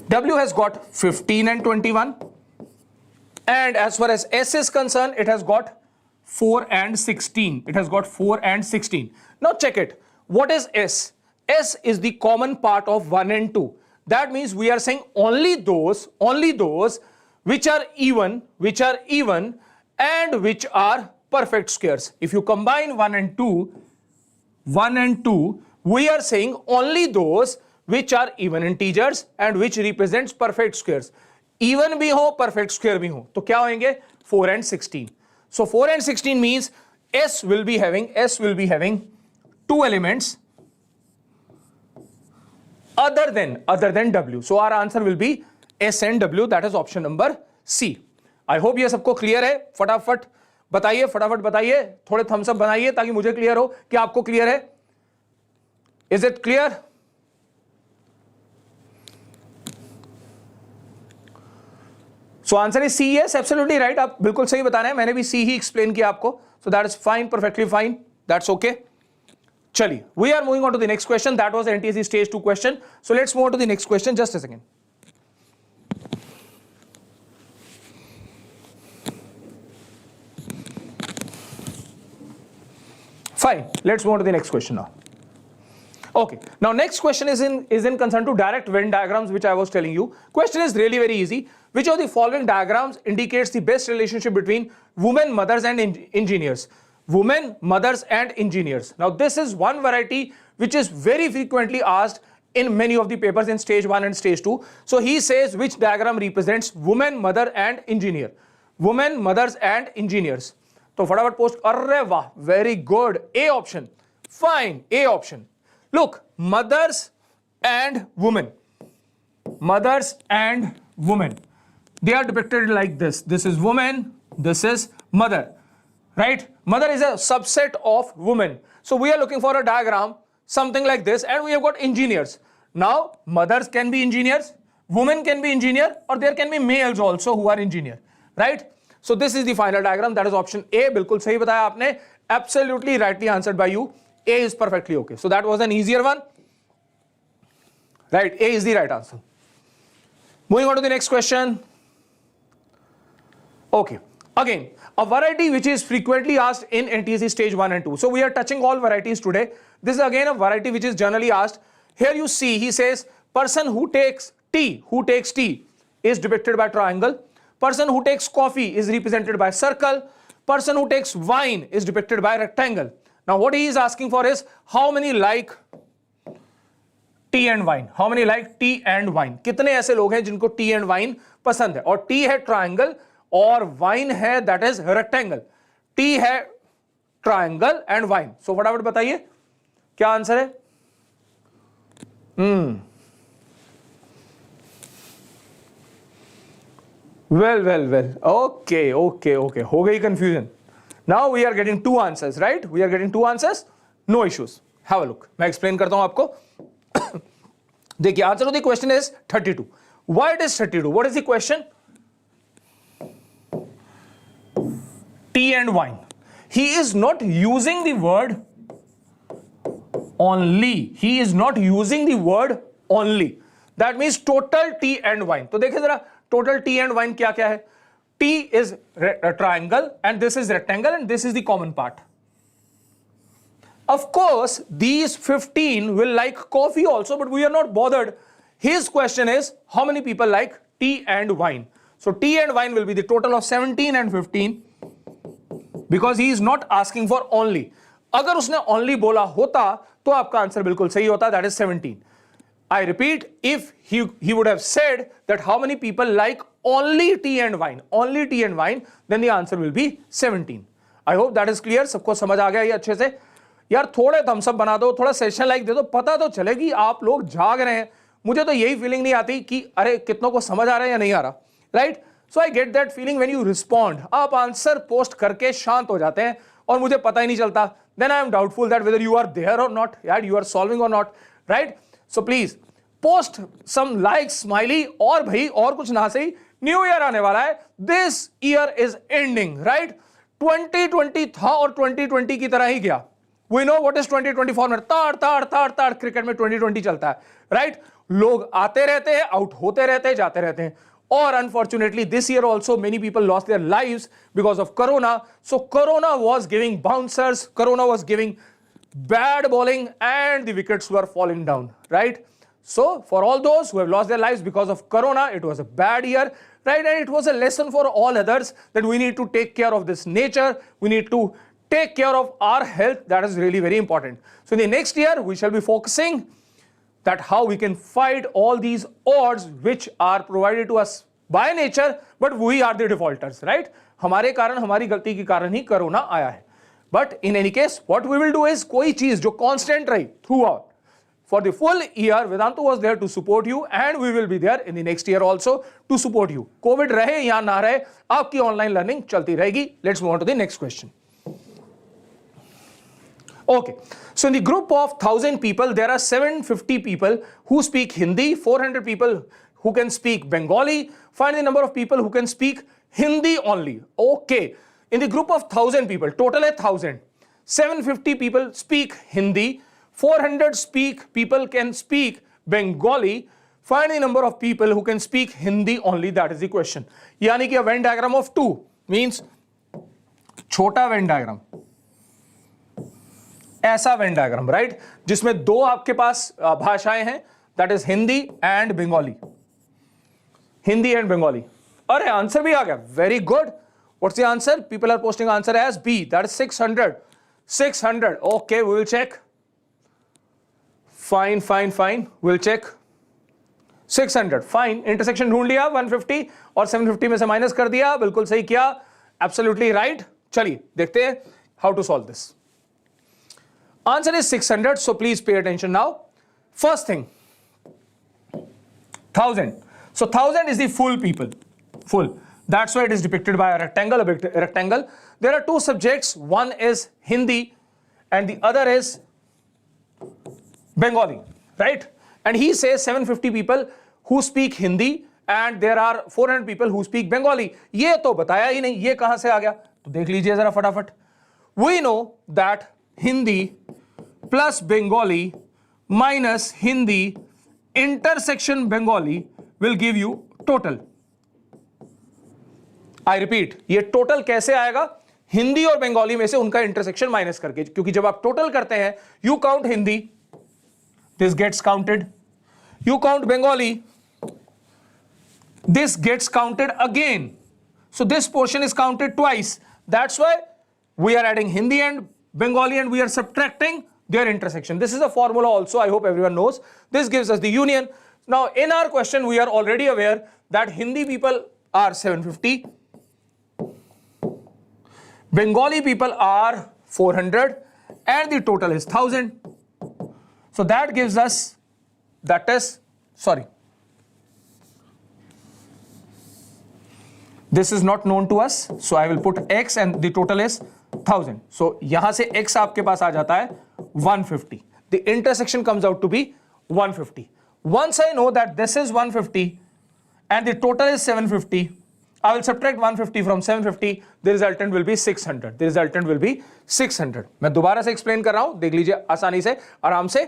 W has got 15 and 21, and as far as S is concerned, it has got 4 and 16. It has got 4 and 16. Now check it. What is S? S is the common part of 1 and 2. That means we are saying only those which are even, and which are perfect squares. If you combine 1 and 2, we are saying only those which are even integers and which represents perfect squares. Even bhi ho, perfect square bhi ho. तो क्या होंगे? 4 and 16. So 4 and 16 means S will be having two elements other than W. So our answer will be S and W. That is option number C. I hope ये सबको clear है. फटाफट बताइए, थोड़े thumbs up बनाइए ताकि मुझे clear हो कि आपको clear है. Is it clear? So answer is C. Yes, absolutely right. आप बिल्कुल सही बता रहे हैं. मैंने भी C ही explain किया आपको. So that is fine, perfectly fine. That's okay. चलिए, we are moving on to the next question. That was NTSE Stage 2 question. So let's move on to the next question. Just a second. Fine. Let's move on to the next question now. Okay. Now next question is in concern to direct Venn diagrams, which I was telling you. Question is really very easy. Which of the following diagrams indicates the best relationship between women, mothers, and engineers? Women, mothers, and engineers. Now this is one variety which is very frequently asked in many of the papers in stage 1 and stage 2. So he says which diagram represents woman, mother, and engineer. Women, mothers, and engineers. So फटाफट post. अरे वाह, very good. A option. Fine. A option. Look, mothers and women. Mothers and women. They are depicted like this. This is woman. This is mother. Right? Mother is a subset of women. So we are looking for a diagram, something like this, and we have got engineers. Now, mothers can be engineers, women can be engineer, or there can be males also who are engineer. Right? So this is the final diagram. That is option A. बिल्कुल सही बताया आपने. Absolutely rightly answered by you. A is perfectly okay. So that was an easier one. Right? A is the right answer. Moving on to the next question. Okay. Again, a variety which is frequently asked in NTSE stage 1 and 2. So we are touching all varieties today. This is again a variety which is generally asked. Here you see, he says, person who takes tea is depicted by triangle. Person who takes coffee is represented by circle. Person who takes wine is depicted by rectangle. Now what he is asking for is how many like tea and wine. How many like tea and wine? कितने ऐसे लोग हैं जिनको tea and wine पसंद है? और tea है triangle और wine है that is rectangle. Tea है triangle and wine. So फटाफट बताइए क्या आंसर है? Well. Okay. हो गई confusion. Now we are getting two answers, right? We are getting two answers. No issues. Have a look. मैं explain करता हूं आपको. देखिए, answer to the question is 32. Why it is 32? What is the question? Tea and wine. He is not using the word only. He is not using the word only. That means total tea and wine. तो देखिए जरा total tea and wine क्या क्या है? T is a triangle and this is rectangle and this is the common part. Of course, these 15 will like coffee also, but we are not bothered. His question is how many people like tea and wine. So tea and wine will be the total of 17 and 15 because he is not asking for only. अगर उसने only बोला होता तो आपका answer बिल्कुल सही होता, that is 17. I repeat, if he would have said that how many people like only tea and wine, then the answer will be 17. I hope that is clear. सबको समझ आ गया ये अच्छे से? यार थोड़े thumbs up बना दो, थोड़ा सेशन लाइक दे दो, पता तो चले कि आप लोग जाग रहे हैं. मुझे तो यही फीलिंग नहीं आती कि अरे कितनों को समझ आ रहा है या नहीं आ रहा, right? So I get that feeling when you respond. आप आंसर पोस्ट करके शांत हो जाते हैं और मुझे पता ही नहीं चलता. Then I am doubtful that whether you are there और नॉट, यार यू आर सॉल्विंग और not, right? So please post some like, smiley, और भाई और कुछ ना सही न्यू ईयर आने वाला है, this year is ending, right? 2020 था और 2020 की तरह ही गया. We know what is 2020 format, ताड़ ताड़ ताड़ ताड़ क्रिकेट में 2020 चलता है, राइट? लोग आते रहते हैं, आउट होते रहते हैं, जाते रहते हैं. और unfortunately this year also many people lost their lives because of corona. So corona was giving bouncers, corona was giving bad bowling, and the wickets were falling down, right? So for all those who have lost their lives because of corona, it was a bad year, right? And it was a lesson for all others that we need to take care of this nature, we need to take care of our health. That is really very important. So in the next year we shall be focusing that how we can fight all these odds which are provided to us by nature, but we are the defaulters, right? हमारे कारण, हमारी गलती के कारण ही corona आया है. But in any case, what we will do is कोई चीज जो constant रही throughout for the full year, Vedantu was there to support you, and we will be there in the next year also to support you. COVID रहे या ना रहे, आपकी online learning चलती रहेगी. Let's move on to the next question. Okay, so in the group of 1000 people, there are 750 people who speak Hindi, 400 people who can speak Bengali. Find the number of people who can speak Hindi only. Okay, in the group of 1000 people, total है 1000. 750 people speak Hindi, 400 people can speak Bengali. Find the number of people who can speak Hindi only. That is the question. यानी कि a Venn diagram of 2 means छोटा Venn diagram. ऐसा Venn diagram, right, जिसमें दो आपके पास भाषाएं हैं, that is Hindi and Bengali. Hindi and Bengali. अरे आंसर भी आ गया, very good. What's the answer? People are posting answer as B, that is 600. Okay, we will check. Fine, we will check. 600, fine. Intersection ढूंढ लिया, 150 और 750 में से माइनस कर दिया, बिल्कुल सही किया, एब्सोल्युटली राइट. चलिए देखते हैं how to solve this. Answer is 600, so please pay attention now. First thing, 1000. So 1000 is the full people, full. That's why it is depicted by a rectangle. There are two subjects. One is Hindi and the other is Bengali, right? And he says 750 people who speak Hindi and there are 400 people who speak Bengali. ये तो बताया ही नहीं, ये कहां से आ गया? तो देख लीजिए जरा फटाफट. We know that Hindi plus Bengali minus Hindi intersection Bengali will give you total. I repeat, ये टोटल कैसे आएगा? हिंदी और बंगाली में से उनका इंटरसेक्शन माइनस करके, क्योंकि जब आप टोटल करते हैं, you count Hindi, this gets counted, you count Bengali, this gets counted again. So this portion is counted twice. That's why we are adding Hindi and Bengali and we are subtracting their intersection. This is a formula also, I hope everyone knows. This gives us the union. Now in our question we are already aware that Hindi people are 750, Bengali people are 400 and the total is 1000. So that gives us, that is, sorry, this is not known to us, so I will put x and the total is 1000. So यहां से x आपके पास आ जाता है 150. The intersection comes out to be 150. Once I know that this is 150 and the total is 750, I will subtract 150 from 750. The resultant will be 600. The resultant will be 600. मैं दोबारा से explain कर रहा हूं, देख लीजिए आसानी से, आराम से.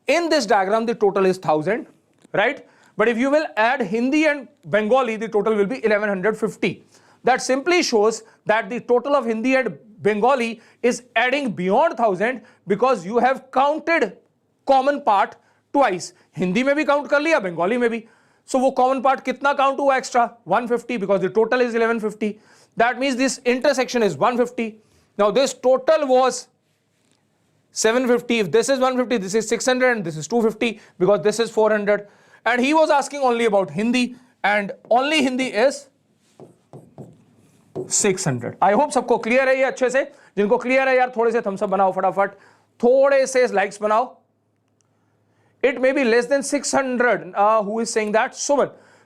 In this diagram, the total is 1000, right? But if you will add Hindi and Bengali, the total will be 1150. That simply shows that the total of Hindi and Bengali is adding beyond 1000 because you have counted common part twice. Hindi में भी count कर लिया, Bengali में भी. So वो common part कितना count हुआ extra? 150 because the total is 1150. That means this intersection is 150. Now this total was 750. If this is 150, this is 600 and this is 250 because this is 400. And he was asking only about Hindi and only Hindi is 600. I hope सबको clear है ये अच्छे से. जिनको clear है यार थोड़े से thumbs up बनाओ फटाफट, थोड़े से likes बनाओ. It may be less than 600. Who is saying that?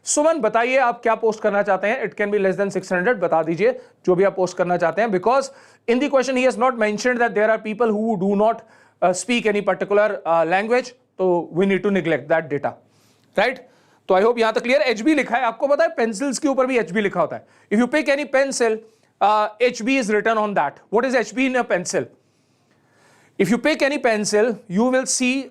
सुमन बताइए आप क्या पोस्ट करना चाहते हैं. It can be less than 600. बता दीजिए जो भी आप पोस्ट करना चाहते हैं, because in the question he has not mentioned that there are people who do not speak any particular language, so we need to neglect that data, right? तो I hope यहां तक क्लियर। HB लिखा है, आपको पता है pencils के ऊपर भी HB लिखा होता है। If you pick any pencil, HB is written on that. What is HB in a pencil? If you pick any pencil, you will see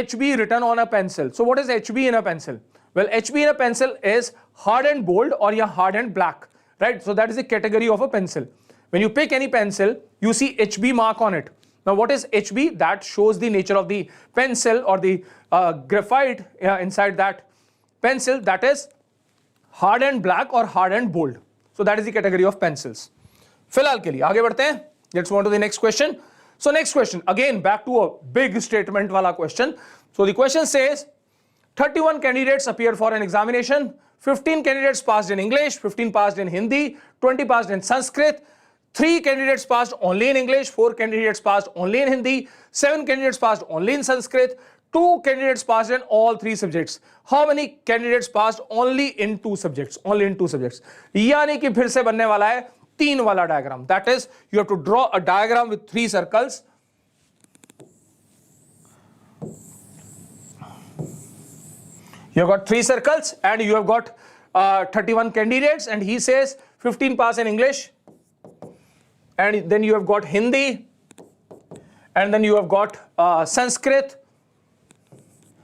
HB written on a pencil. So what is HB in a pencil? Well, HB in a pencil is hard and bold or yeah, hard and black, right? So that is the category of a pencil. When you pick any pencil, you see HB mark on it. Now what is HB? That shows the nature of the pencil or the graphite inside that pencil, that is hard and black or hard and bold. So that is the category of pencils. फिलहाल के लिए आगे बढ़ते हैं. Let's move on to the next question. So next question, again back to a big statement wala question. So the question says 31 candidates appeared for an examination. 15 candidates passed in English, 15 passed in Hindi, 20 passed in Sanskrit, 3 candidates passed only in English, 4 candidates passed only in Hindi, 7 candidates passed only in Sanskrit, 2 candidates passed in all 3 subjects. How many candidates passed only in 2 subjects? Only in 2 subjects. यानी कि फिर से बनने वाला है 3 वाला diagram. That is, you have to draw a diagram with 3 circles. You have got 3 circles and you have got 31 candidates, and he says 15 pass in English, and then you have got Hindi, and then you have got Sanskrit.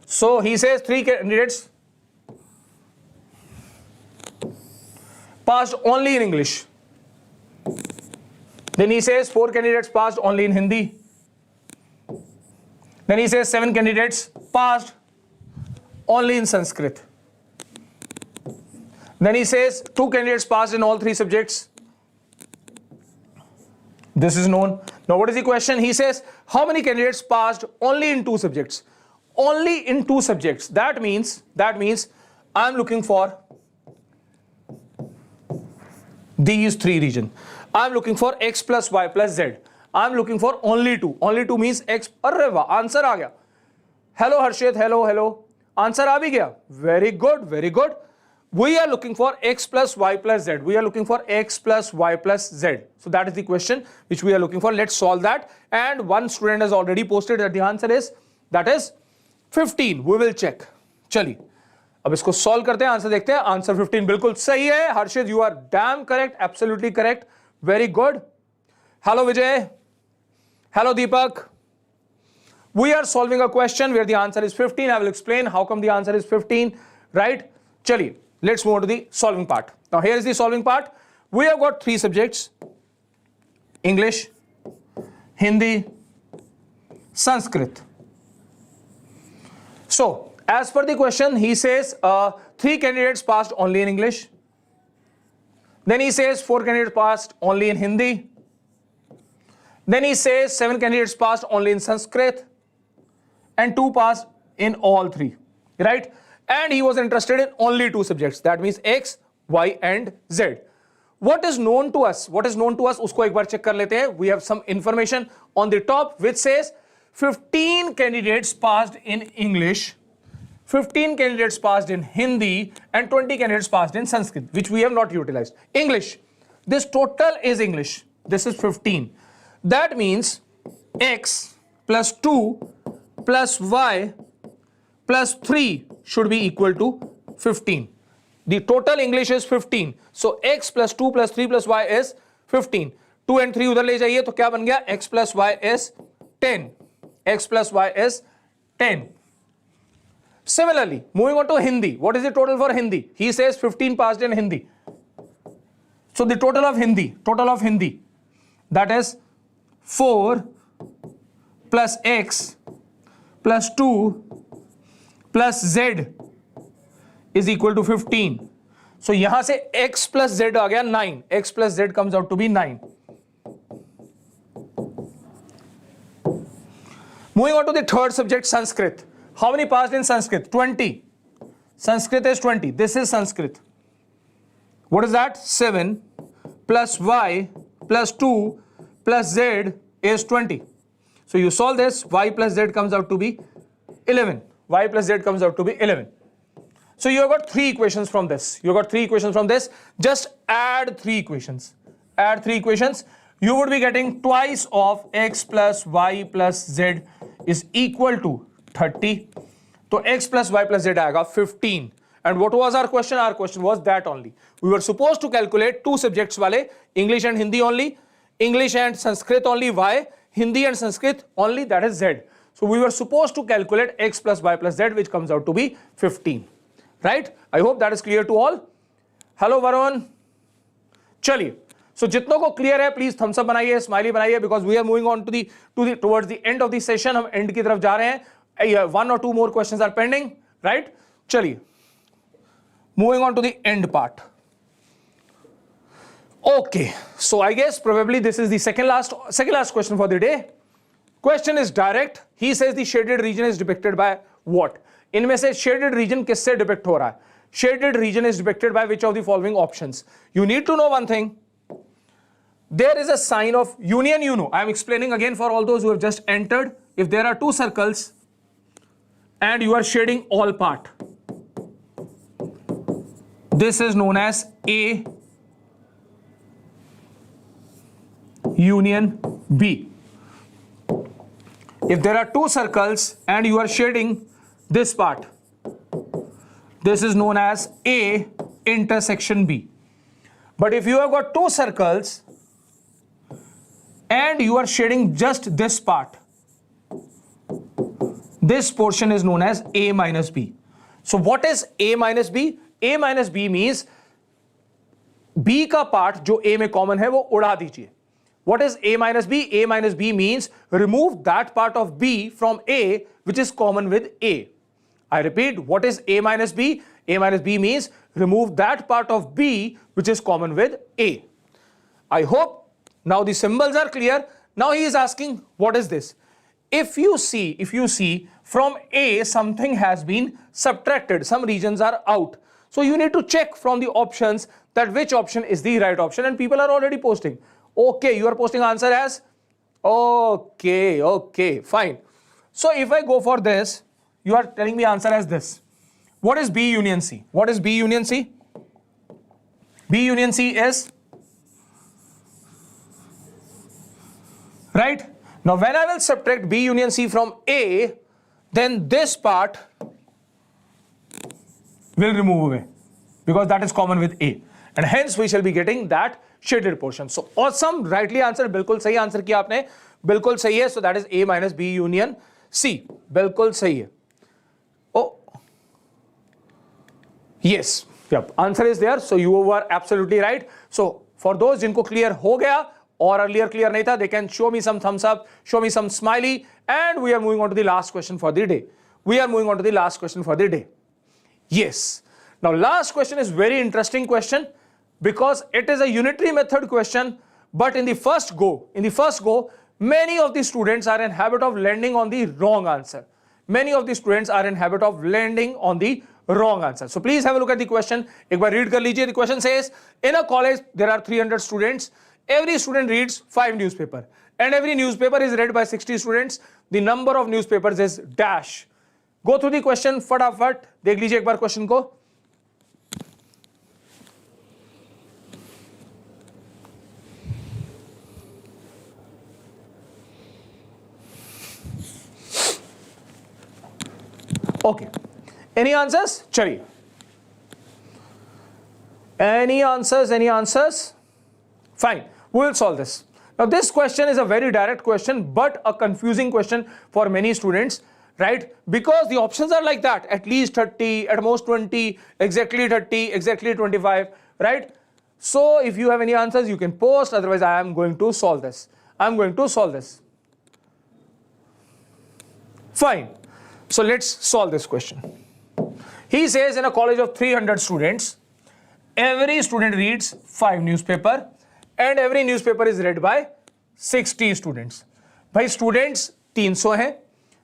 So he says 3 candidates passed only in English. Then he says 4 candidates passed only in Hindi. Then he says 7 candidates passed only in Sanskrit. Then he says 2 candidates passed in all 3 subjects. This is known. Now what is the question? He says how many candidates passed only in 2 subjects? Only in 2 subjects. That means I am looking for these 3 regions. I am looking for x plus y plus z. I am looking for only 2. Only 2 means x. अरे वाह, answer आ गया. Hello Harshit, hello. Answer आ भी गया. Very good. We are looking for x plus y plus z. We are looking for x plus y plus z. So that is the question which we are looking for. Let's solve that. And one student has already posted that the answer is, that is 15. We will check. चलिए अब इसको solve करते हैं, answer देखते हैं. Answer 15 बिल्कुल सही है. Harshit, you are damn correct, absolutely correct, very good. Hello Vijay, hello Deepak. We are solving a question where the answer is 15. I will explain how come the answer is 15, right? चलिए, let's move on to the solving part. Now here is the solving part. We have got 3 subjects: English, Hindi, Sanskrit. So as per the question, he says 3 candidates passed only in English. Then he says 4 candidates passed only in Hindi. Then he says 7 candidates passed only in Sanskrit, and 2 passed in all 3, right? And he was interested in only 2 subjects. That means x, y and z. What is known to us? उसको एक बार check कर लेते हैं. We have some information on the top which says 15 candidates passed in English, 15 candidates passed in Hindi, and 20 candidates passed in Sanskrit, which we have not utilized. English, this total is English. This is 15. That means x plus 2 plus y plus 3 should be equal to 15. The total English is 15. So x plus 2 plus 3 plus y is 15. 2 and 3 उधर ले जाइए तो क्या बन गया? x plus y is 10. X plus y is 10. Similarly, moving on to Hindi. What is the total for Hindi? He says 15 passed in Hindi. So the total of Hindi, that is 4 plus x plus 2 plus z is equal to 15. So यहां से x plus z आ गया 9. X plus z comes out to be 9. Moving on to the third subject, Sanskrit. How many passed in Sanskrit? 20. Sanskrit is 20. This is Sanskrit. What is that? 7 plus y plus 2 plus z is 20. So you solve this, y plus z comes out to be 11. Y plus z comes out to be 11. So you have got 3 equations from this. Just add 3 equations. You would be getting twice of x plus y plus z is equal to 30. So x plus y plus z आएगा 15. And what was our question? Our question was that only. We were supposed to calculate two subjects wale, English and Hindi only, English and Sanskrit only, Y, Hindi and Sanskrit only, that is Z. So we were supposed to calculate X plus Y plus Z, which comes out to be 15. Right? I hope that is clear to all. Hello Varun. Chaliye. So जितनों को clear है, please thumbs up बनाइए, smiley बनाइए, because we are moving on towards the end of the session. हम end की तरफ जा रहे हैं. One or two more questions are pending, right? चलिए. Moving on to the end part. Okay, so I guess probably this is the second last question for the day. Question is direct. He says the shaded region is depicted by what? इनमें से shaded region किससे depict हो रहा है? Shaded region is depicted by which of the following options? You need to know one thing. There is a sign of union, you know. I am explaining again for all those who have just entered. If there are two circles and you are shading all part, this is known as A union B. If there are two circles and you are shading this part, this is known as A intersection B. But if you have got two circles and you are shading just this part, this portion is known as A minus B. So what is A minus B? A minus B means B का part जो A में common है वो उड़ा दीजिए. What is A minus B? A minus B means remove that part of B from A which is common with A. I repeat, what is A minus B? A minus B means remove that part of B which is common with A. I hope now the symbols are clear. Now he is asking, what is this? If you see from A something has been subtracted, some regions are out. So you need to check from the options that which option is the right option, and people are already posting. Okay, you are posting answer as okay, fine. So if I go for this, you are telling me answer as this. What is B union C? What is B union C? B union C is, right? Now when I will subtract B union C from A, then this part will remove away because that is common with A, and hence we shall be getting that shaded portion. So awesome, rightly answered, बिल्कुल सही answer किया आपने, बिल्कुल सही है. So that is A minus B union C, बिल्कुल सही है. Oh, yes, yep, answer is there. So you were absolutely right. So for those जिनको clear हो गया और earlier clear नहीं था, they can show me some thumbs up, show me some smiley, and we are moving on to the last question for the day. Yes. Now last question is very interesting question because it is a unitary method question, but in the first go, many of the students are in habit of landing on the wrong answer. So please have a look at the question. एक बार read कर लीजिए. The question says, in a college there are 300 students. Every student reads 5 newspapers, and every newspaper is read by 60 students. The number of newspapers is dash. Go through the question फटाफट देख लीजिए एक बार question को. Okay, any answers? चलिए, any answers? Fine, we will solve this. Now this question is a very direct question but a confusing question for many students, right? Because the options are like that, at least 30, at most 20, exactly 30, exactly 25, right? So if you have any answers you can post, otherwise I am going to solve this. Fine. So let's solve this question. He says in a college of 300 students, every student reads 5 newspapers and every newspaper is read by 60 students. भाई students 300 हैं,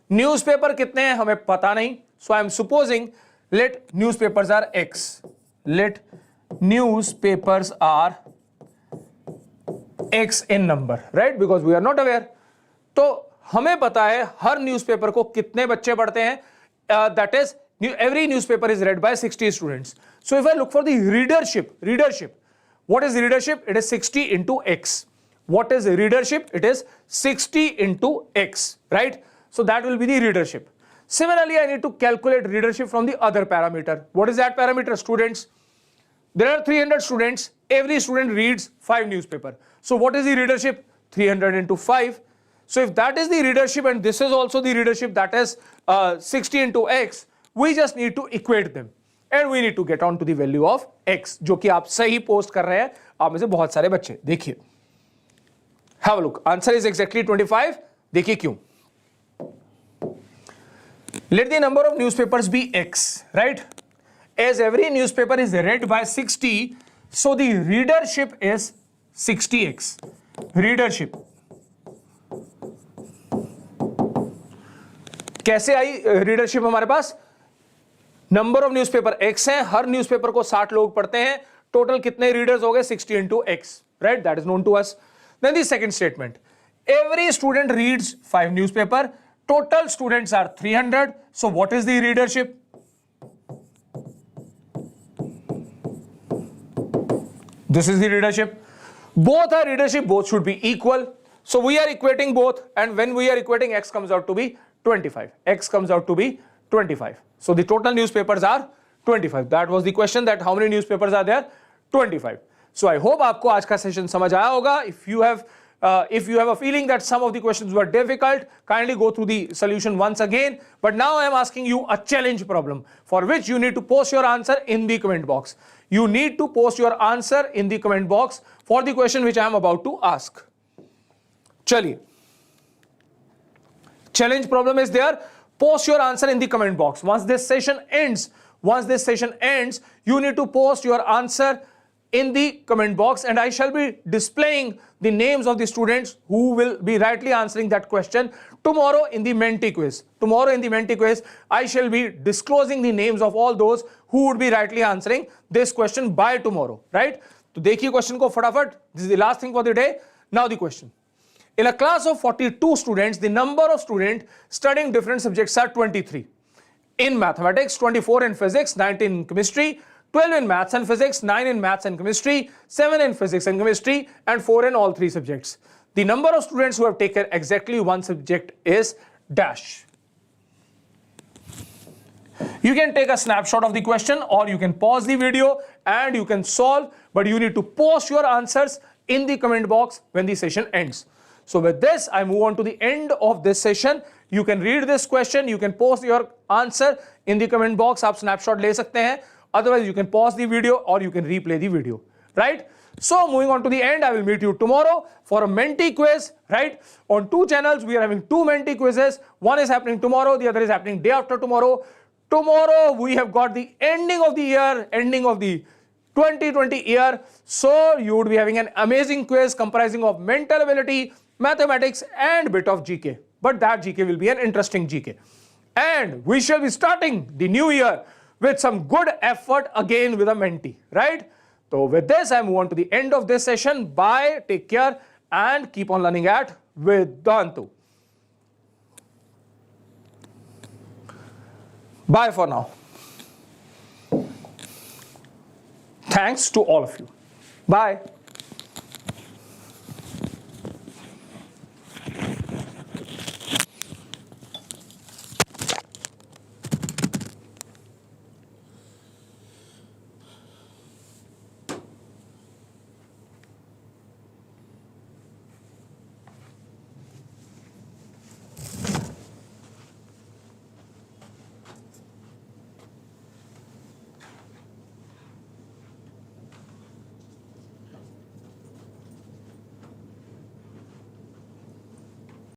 newspaper कितने हैं हमें पता नहीं. So I am supposing let newspapers are X. Let newspapers are X in number, right? Because we are not aware. तो हमें पता है हर न्यूज़पेपर को कितने बच्चे पढ़ते हैं. That is, every newspaper is read by 60 students. So if I look for the readership, what is readership? It is 60 into X. What is readership? It is 60 into X, right? So that will be the readership. Similarly, I need to calculate readership from the other parameter. What is that parameter, students? There are 300 students. Every student reads 5 newspaper. So what is the readership? 300 into 5. So if that is the readership and this is also the readership, that is 60 into x, we just need to equate them. And we need to get on to the value of x, जो कि आप सही post कर रहे हैं, आप में से बहुत सारे बच्चे. देखिए, have a look. Answer is exactly 25. देखिए क्यों. Let the number of newspapers be x, right? As every newspaper is read by 60, so the readership is 60x. Readership. कैसे आई रीडरशिप हमारे पास? नंबर ऑफ न्यूज़पेपर x है, हर newspaper को 60 लोग पढ़ते हैं, total कितने रीडर्स हो गए? 60 into x, right? That is known to us. Then the second statement, every student reads 5 newspaper, total students are 300, so what is the readership? This is the readership. Both are readership, both should be equal. So we are equating both, and when we are equating, x comes out to be 25. X comes out to be 25. So the total newspapers are 25. That was the question, that how many newspapers are there? 25. So I hope आपको आज का session समझ आया होगा. If you have a feeling that some of the questions were difficult, kindly go through the solution once again. But now I am asking you a challenge problem for which you need to post your answer in the comment box. You need to post your answer in the comment box for the question which I am about to ask. चलिए, challenge problem is there. Post your answer in the comment box. Once this session ends, you need to post your answer in the comment box, and I shall be displaying the names of the students who will be rightly answering that question tomorrow in the Menti quiz. Tomorrow in the Menti quiz, I shall be disclosing the names of all those who would be rightly answering this question by tomorrow, right? तो देखिए question को फटाफट. This is the last thing for the day. Now the question. In a class of 42 students, the number of students studying different subjects are 23. In mathematics, 24 in physics, 19 in chemistry, 12 in maths and physics, 9 in maths and chemistry, 7 in physics and chemistry, and 4 in all 3 subjects. The number of students who have taken exactly one subject is dash. You can take a snapshot of the question, or you can pause the video and you can solve, but you need to post your answers in the comment box when the session ends. So with this, I move on to the end of this session. You can read this question, you can post your answer in the comment box. आप snapshot ले सकते हैं. Otherwise, you can pause the video or you can replay the video, right? So moving on to the end, I will meet you tomorrow for a Menti quiz, right? On 2 channels, we are having 2 Menti quizzes. One is happening tomorrow, the other is happening day after tomorrow. Tomorrow, we have got the ending of the year, ending of the 2020 year. So you would be having an amazing quiz comprising of mental ability, mathematics, and bit of GK. But that GK will be an interesting GK. And we shall be starting the new year with some good effort again with a Menti, right? So with this, I move on to the end of this session. Bye, take care, and keep on learning at Vedantu. Bye for now. Thanks to all of you. Bye.